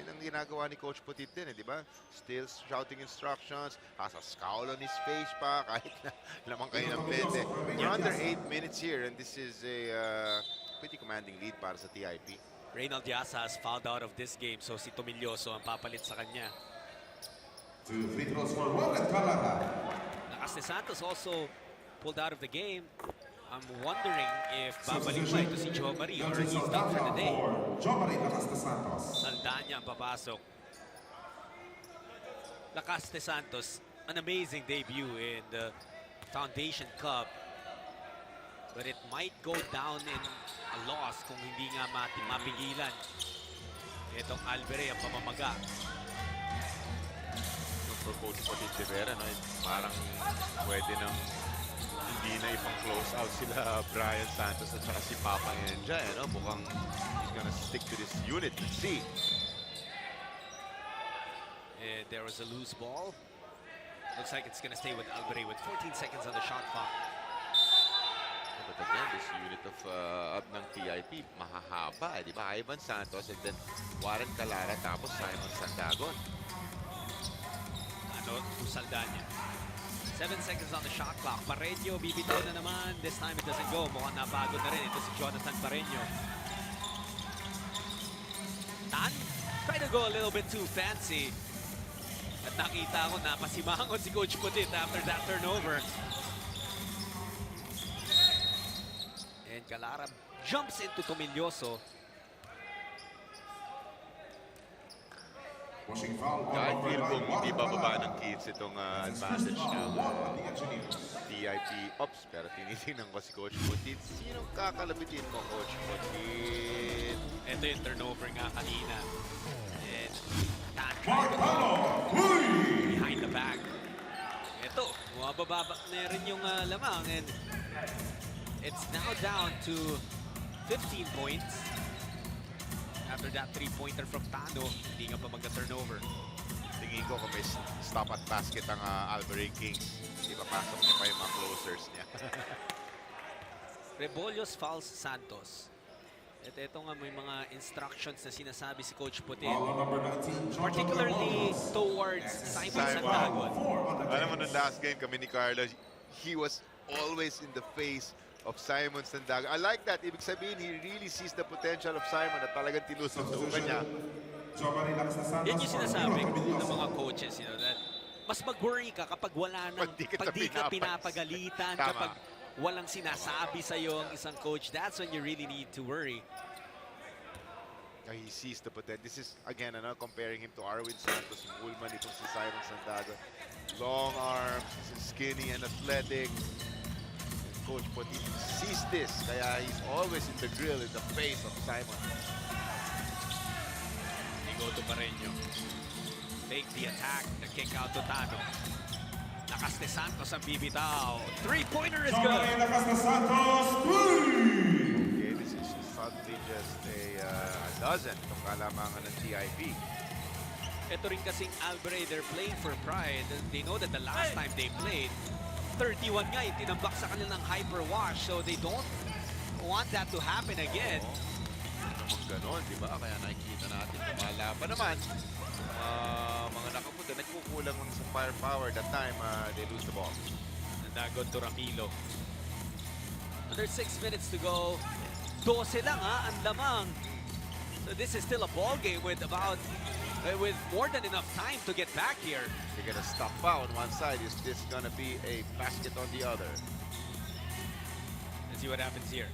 Ang ginagawa ni Coach Putit din, di ba? Still shouting instructions, has a scowl on his face pa, kahit na lamang kayo ng 20. We're under 8 minutes here, and this is a pretty commanding lead para sa TIP. Reynald Yasa has fouled out of this game, so si Tomilloso ang papalit sa kanya. 2 free throws for Warren Calara. Lakas de Santos also pulled out of the game. I'm wondering if babalik pa ito si Joe Marie or he's done for the day. Joe Marie, Lakas de Santos. Saldanya ang papasok. Lakas de Santos, an amazing debut in the Foundation Cup. But it might go down in a loss kung hindi nga mapigilan. Itong Alberei ang pamamaga. For Coach Putit de Vera, no? Parang pwede nang hindi na ipang close out sila Brian Santos at saka si Papa Enja, no? Mukhang he's gonna stick to this unit. Let's see. And there was a loose ball. Looks like it's gonna stay with Alberei with 14 seconds on the shot clock. But again, this unit of ng TIP, mahahaba, di ba? Ivan Santos and then Warren Calara tapos Simon Sandagon. Ano, to Saldanya. 7 seconds on the shot clock. Pareño, bibitaw na naman. This time it doesn't go. Mukhang napagod na rin. Ito si Jonathan Pareño. Tan, try to go a little bit too fancy. At nakita ko, napasimangon si Coach Putit after that turnover. And Calara jumps into Tomilloso. Pushing foul on I number feel 9, kung hindi Warren bababa Calara. ng kids itong That's his advantage first ng foul on the engineers. TIP ops. Pero tinitingnan ko si Coach Putit. Sinong kakalabitin mo, Coach Putit? Ito yung turnover nga kanina. And Tan Marcano, Huy! behind the back. Ito, bumababa na rin yung lamang. And it's now down to 15 points. After that three-pointer from Tano, hindi nga pa magka-turnover. Tingin ko kung may stop at basket ang Alberei Kings. Ipapasok niya pa yung mga closers niya. Rebollos fouls Santos. At ito nga may mga instructions na sinasabi si Coach Putin. Foul on number 19, John Particularly Rebollos. towards Simon Simon. Sandagon. 4 on the Alam mo, bench. nung last game kami ni Carlos, he was always in the face of Simon Sandagon. I like that. Ibig sabihin, he really sees the potential of Simon at talagang tinususukan niya. Joe Marie, Lakas de Santos. Yan yung for sinasabi Miro ng Tomilloso. mga coaches, you know, that mas mag-worry ka kapag wala nang, Pag di kita pag di ka pinapansin. pinapagalitan, Tama. kapag walang sinasabi sa'yo ang isang coach, that's when you really need to worry. He sees the potential. This is, again, comparing him to Arwin Santos, yung Woolman, itong si Simon Sandagon. Long arms, he's skinny and athletic. Coach Putit sees this, kaya he's always in the grill, in the face of Simon. Go to Pareño. Take the attack, the kick out to Tano. Lakas de Santos ang bibitaw. Three-pointer is Joe good. Marie, Lakas de Santos. Huy! Okay, this is suddenly just a dozen itong kalamangan ng TIP. Ito rin kasing Alberei, they're playing for pride. They know that the last time they played, 31 nga yung tinambak sa kanilang hyperwash. So they don't want that to happen again. Naman ganon, di ba? Kaya nakikita natin lumalaban naman. Mga nakapunta, nagkukulang sa firepower. That time, they lose the ball. Nandagon to Ramilo. Under 6 minutes to go. 12 lang ha, ang lamang. So this is still a ball game with more than enough time to get back here. They get a stop foul on one side. Is this gonna be a basket on the other? Let's see what happens here.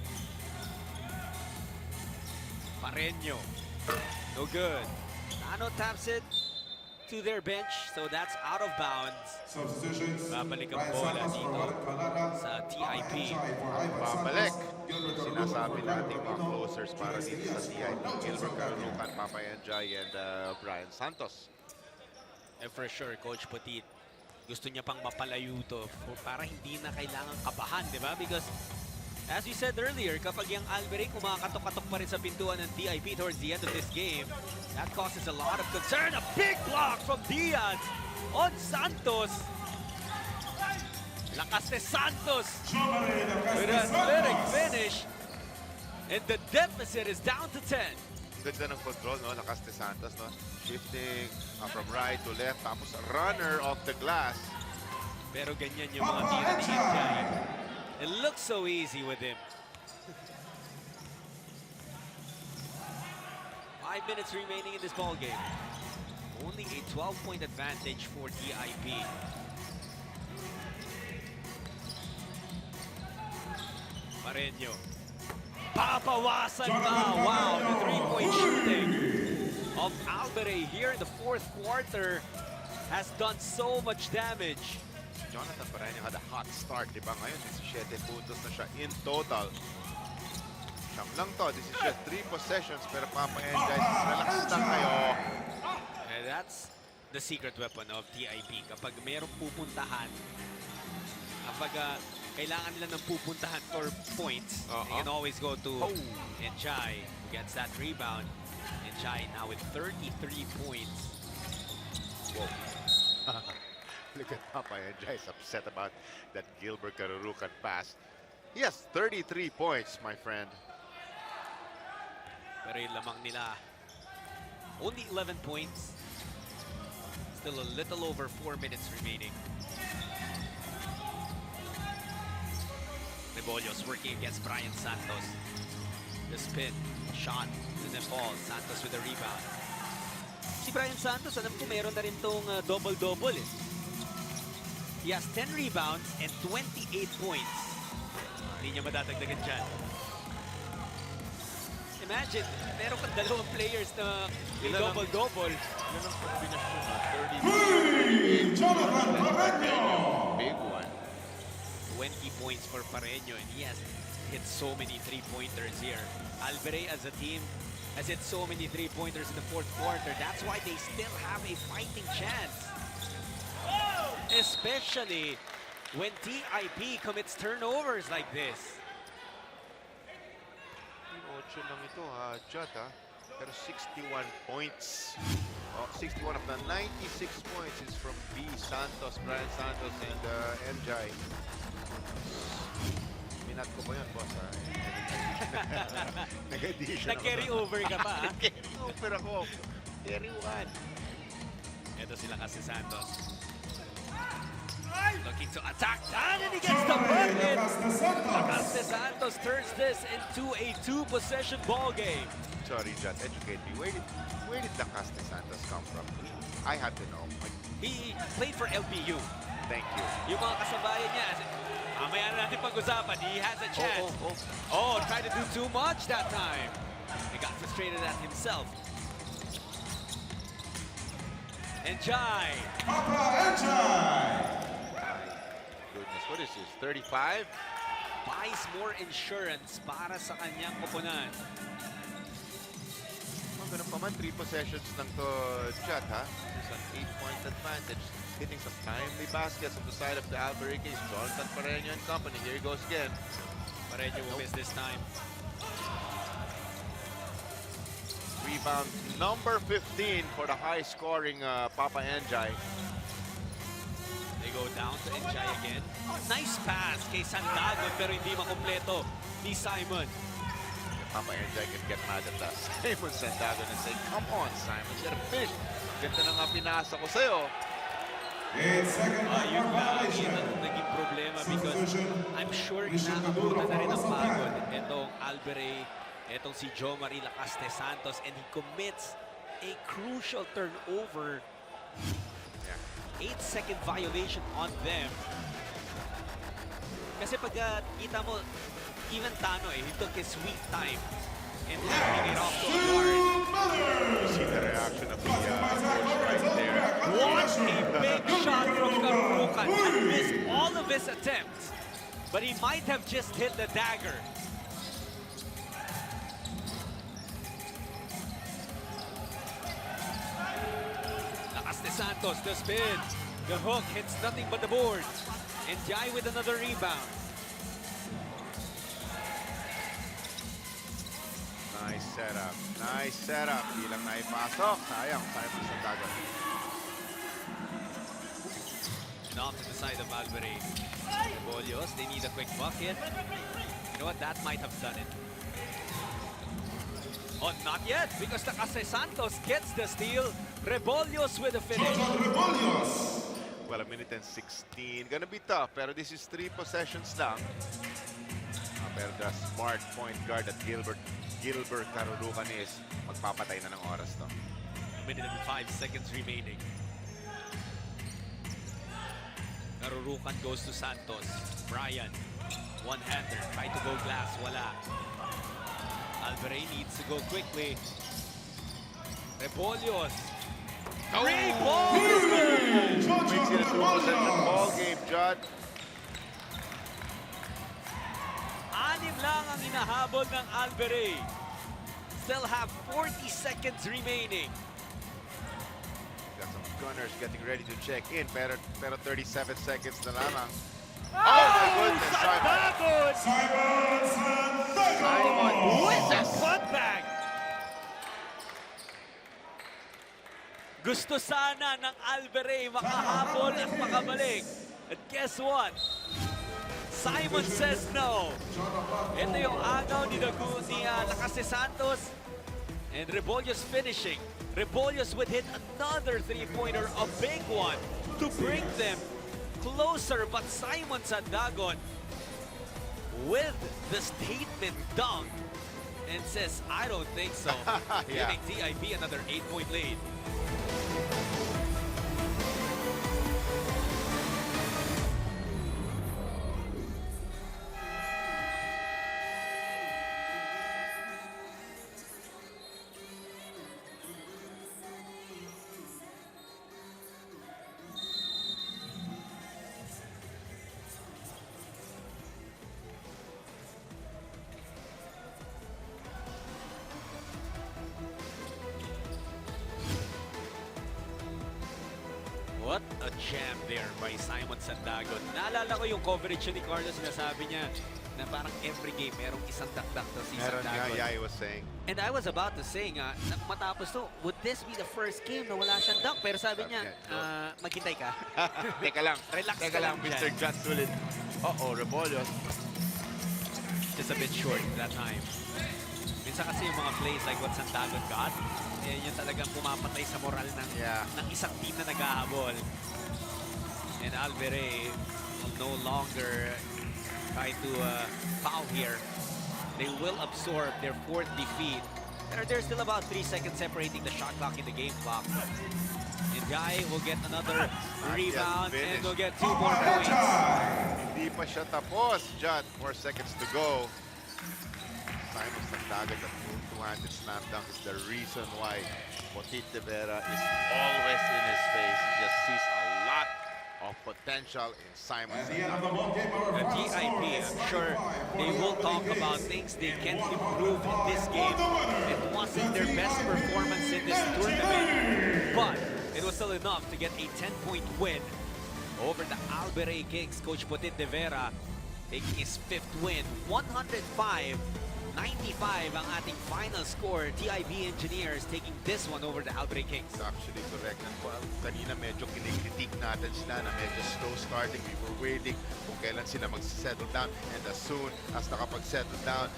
Pareño. No good. Nano taps it to their bench, so that's out of bounds. Substitutions. Babalik ang Ryan bola Santos dito for Valet Calada. sa TIP. Babalik. Sinasabi natin mga closers para dito sa TIP. Gilbert Carunucan, Papa Enjay, and Brian Santos. And for sure, Coach Petit, gusto niya pang mapalayo to para hindi na kailangan kabahan, di ba? Because as you said earlier, kapag yung Alberei kumakatok-katok pa rin sa pintuan ng TIP towards the end of this game, that causes a lot of concern. A big block from Diaz on Santos. Lakas de Santos with an athletic finish. And the deficit is down to 10. Ganda ng control, no? Lakas de Santos, no? Shifting from right to left, tapos runner off the glass. Pero ganyan yung mga tira ni Enjay. It looks so easy with him. 5 minutes remaining in this ball game. Only a 12-point advantage for TIP. Pareño. Papawasan pa. Wow, the three-point shooting of Alberei here in the fourth quarter has done so much damage. Jonathan Pareño had a hot start, di ba? Ngayon, 17 puntos na siya in total. Siyam lang to. This is just 3 possessions, pero Papa Enjay, relax lang kayo. And that's the secret weapon of TIP. Kapag merong pupuntahan, kapag kailangan nila ng pupuntahan for points, they can always go to Enjay, who gets that rebound. Enjay now with 33 points. Whoa. Look at Papa Enjay is upset about that Gilbert Carunucan pass. He has 33 points, my friend. Pero yung lamang nila, only 11 points. Still a little over 4 minutes remaining. Rebollos working against Brian Santos. The spin, shot, doesn't fall. Santos with the rebound. Si Brian Santos, alam ko meron na rin tong double-double eh. He has 10 rebounds and 28 points. Hindi niya madadagdagan dyan. Imagine, meron kang dalawang players na double-double. Yan ang kombinasyon na 30. Jonathan Pareño. Big one. 20 points for Pareño, and he has hit so many three-pointers here. Alberei as a team has hit so many three-pointers in the fourth quarter. That's why they still have a fighting chance. Especially when TIP commits turnovers like this. 8 lang ito, Jot, ha? Pero 61 points. 61 of the 96 points is from B. Santos, Brian Santos, and Enjay. Minat ko ba yun, boss? Nag-addition ako. Nag-carry over ka pa, ha? Nag-carry over ako. Carry one. Ito sila kasi Santos. Looking to attack, and he gets the bucket! Lakas de Santos turns this into a 2-possession ball game. Sorry, Jot, educate me. Where did Lakas de Santos come from? I had to know. He played for LPU. Thank you. Yung mga kasabayan niya, mamaya na natin pag-usapan, he has a chance. Oh, tried to do too much that time. He got frustrated at himself. Enjay. Papa Enjay. Goodness, what is this? 35? Buys more insurance para sa kanyang koponan. Ganun pa man, 3 possessions lang to Jot, ha? There's an 8-point advantage. Hitting some timely baskets on the side of the Alberei case. Jonathan Pareño and company. Here he goes again. Pareño will miss this time. Rebound number 15 for the high-scoring Papa Enjay. They go down to Enjay again. Nice pass kay Sandagon pero hindi makompleto ni Simon. Papa Enjay can get mad at us. Simon Sandagon and say, come on, Simon, you gotta finish. Ganda na nga pinasa ko sa'yo. Second Yun lang violation. yung naging problema because Substitution. I'm sure Mission inaabutan na rin ng Maduro for pagod loss of itong Alberei, itong si Jo Marie Lacaste Santos, and he commits a crucial turnover. 8-second violation on them. Kasi pag kita mo, even Tano he took his sweet time and handing it off to a guard. You see the reaction of the coach right there. What a big shot from Karukan. He missed all of his attempts, but he might have just hit the dagger. Lacaste Santos, the spin. The hook hits nothing but the board. And Jai with another rebound. Nice setup. Nice setup. Di lang naipasok. Sayang. Simon Sandagon. And off to the side of Alberei. Rebollos, they need a quick bucket. You know what? That might have done it. Oh, not yet, because Lacaste Santos gets the steal. Rebollos with the finish. Jojo Rebollos. Well, a minute and 16. Gonna be tough, pero this is 3 possessions lang. Pero the smart point guard at Gilbert Karurukan is magpapatay na ng oras to. A minute and 5 seconds remaining. Karurukan goes to Santos. Brian, one-hander, try to go glass, wala. Alberei needs to go quickly. Rebollos. Rebollos! Makes it a 2 possession ball game, Judd. Anim lang ang inahabol ng Alberei. Still have 40 seconds remaining. Got some gunners getting ready to check in, pero 37 seconds na lamang. Oh my goodness, Simon. Simon Sandagon. With a putback! Gusto sana ng Alberei makahabol at makabalik. And guess what? Simon says no. Ito yung agaw ni Lacaste Santos. And Rebollos finishing. Rebollos would hit another three-pointer, a big one, to bring them closer. But Simon Sandagon with the statement dunk and says, I don't think so. Yeah. Giving TIP another 8-point lead. What a jam there by Simon Sandagon. Naalala ko yung coverage ni Carlos, sinasabi niya na parang every game merong isang dakdak to si Meron nga, Sandagon. yeah, he was saying. And I was about to say nga, matapos to, would this be the first game na wala siyang dunk? Pero sabi niya, maghintay ka. Teka lang. Relax Teka ka lang, lang Mr. dyan. John Sulit. Uh-oh, Rebollos. Just a bit short that time. Minsan kasi yung mga plays like what Sandagon got, eh, yun talagang pumapatay sa moral ng, ng isang team na naghahabol. And Alberei will no longer try to foul here. They will absorb their 4th defeat. There's still about 3 seconds separating the shot clock in the game clock. And Jai will get another rebound and will get 2 more points. Hindi pa siya tapos, Judd. 4 seconds to go. Simon Sandagon, that two-handed slam dunk is the reason why Potit de Vera is always in his face. He just sees a lot of potential in Simon At the end of the Sandagon. ball game, our The final TIP, score is I'm sure they will talk about things they can improve in this game. It wasn't their best performance in this tournament, but it was still enough to get a 10-point win over the Alberei Kings. Coach Potit de Vera taking his 5th win, 105 95 ang ating final score. TIB Engineers taking this one over the Alberei Kings. It's actually correct. And well, kanina medyo kinikritik natin sila na medyo slow starting. We were waiting kung kailan sila mag-settle down. And as soon as nakapag-settle down,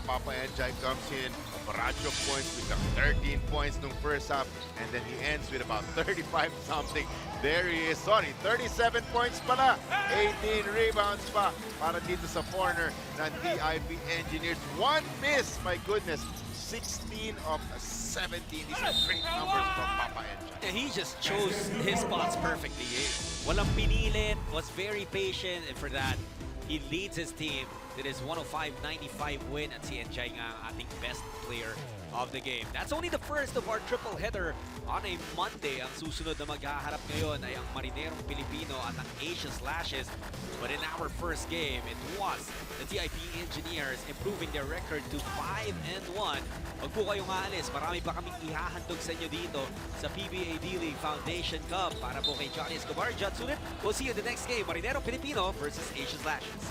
Papa Enjay comes in, a barrage of points with the 13 points nung first half. And then he ends with about 35 something. There he is. Sorry, 37 points pala. 18 rebounds pa para dito sa corner ng TIB Engineers. One miss, my goodness. 16 of 17. These are great numbers from Papa Enjay. And he just chose his spots perfectly. Walang pinilit, was very patient, and for that, he leads his team to this 105-95 win at si Enjay nga ang ating best player of the game. That's only the first of our triple header on a Monday. Ang susunod na maghaharap ngayon ay ang Marinerong Pilipino at ang Asia Slashes. But in our first game, it was the TIP Engineers improving their record to 5-1. Huwag po kayong aalis. Marami pa kaming ihahandog sa inyo dito sa PBA D-League Foundation Cup para po kay Johnny Escobar. Sulit, we'll see you in the next game. Marinerong Pilipino versus Asia Slashes.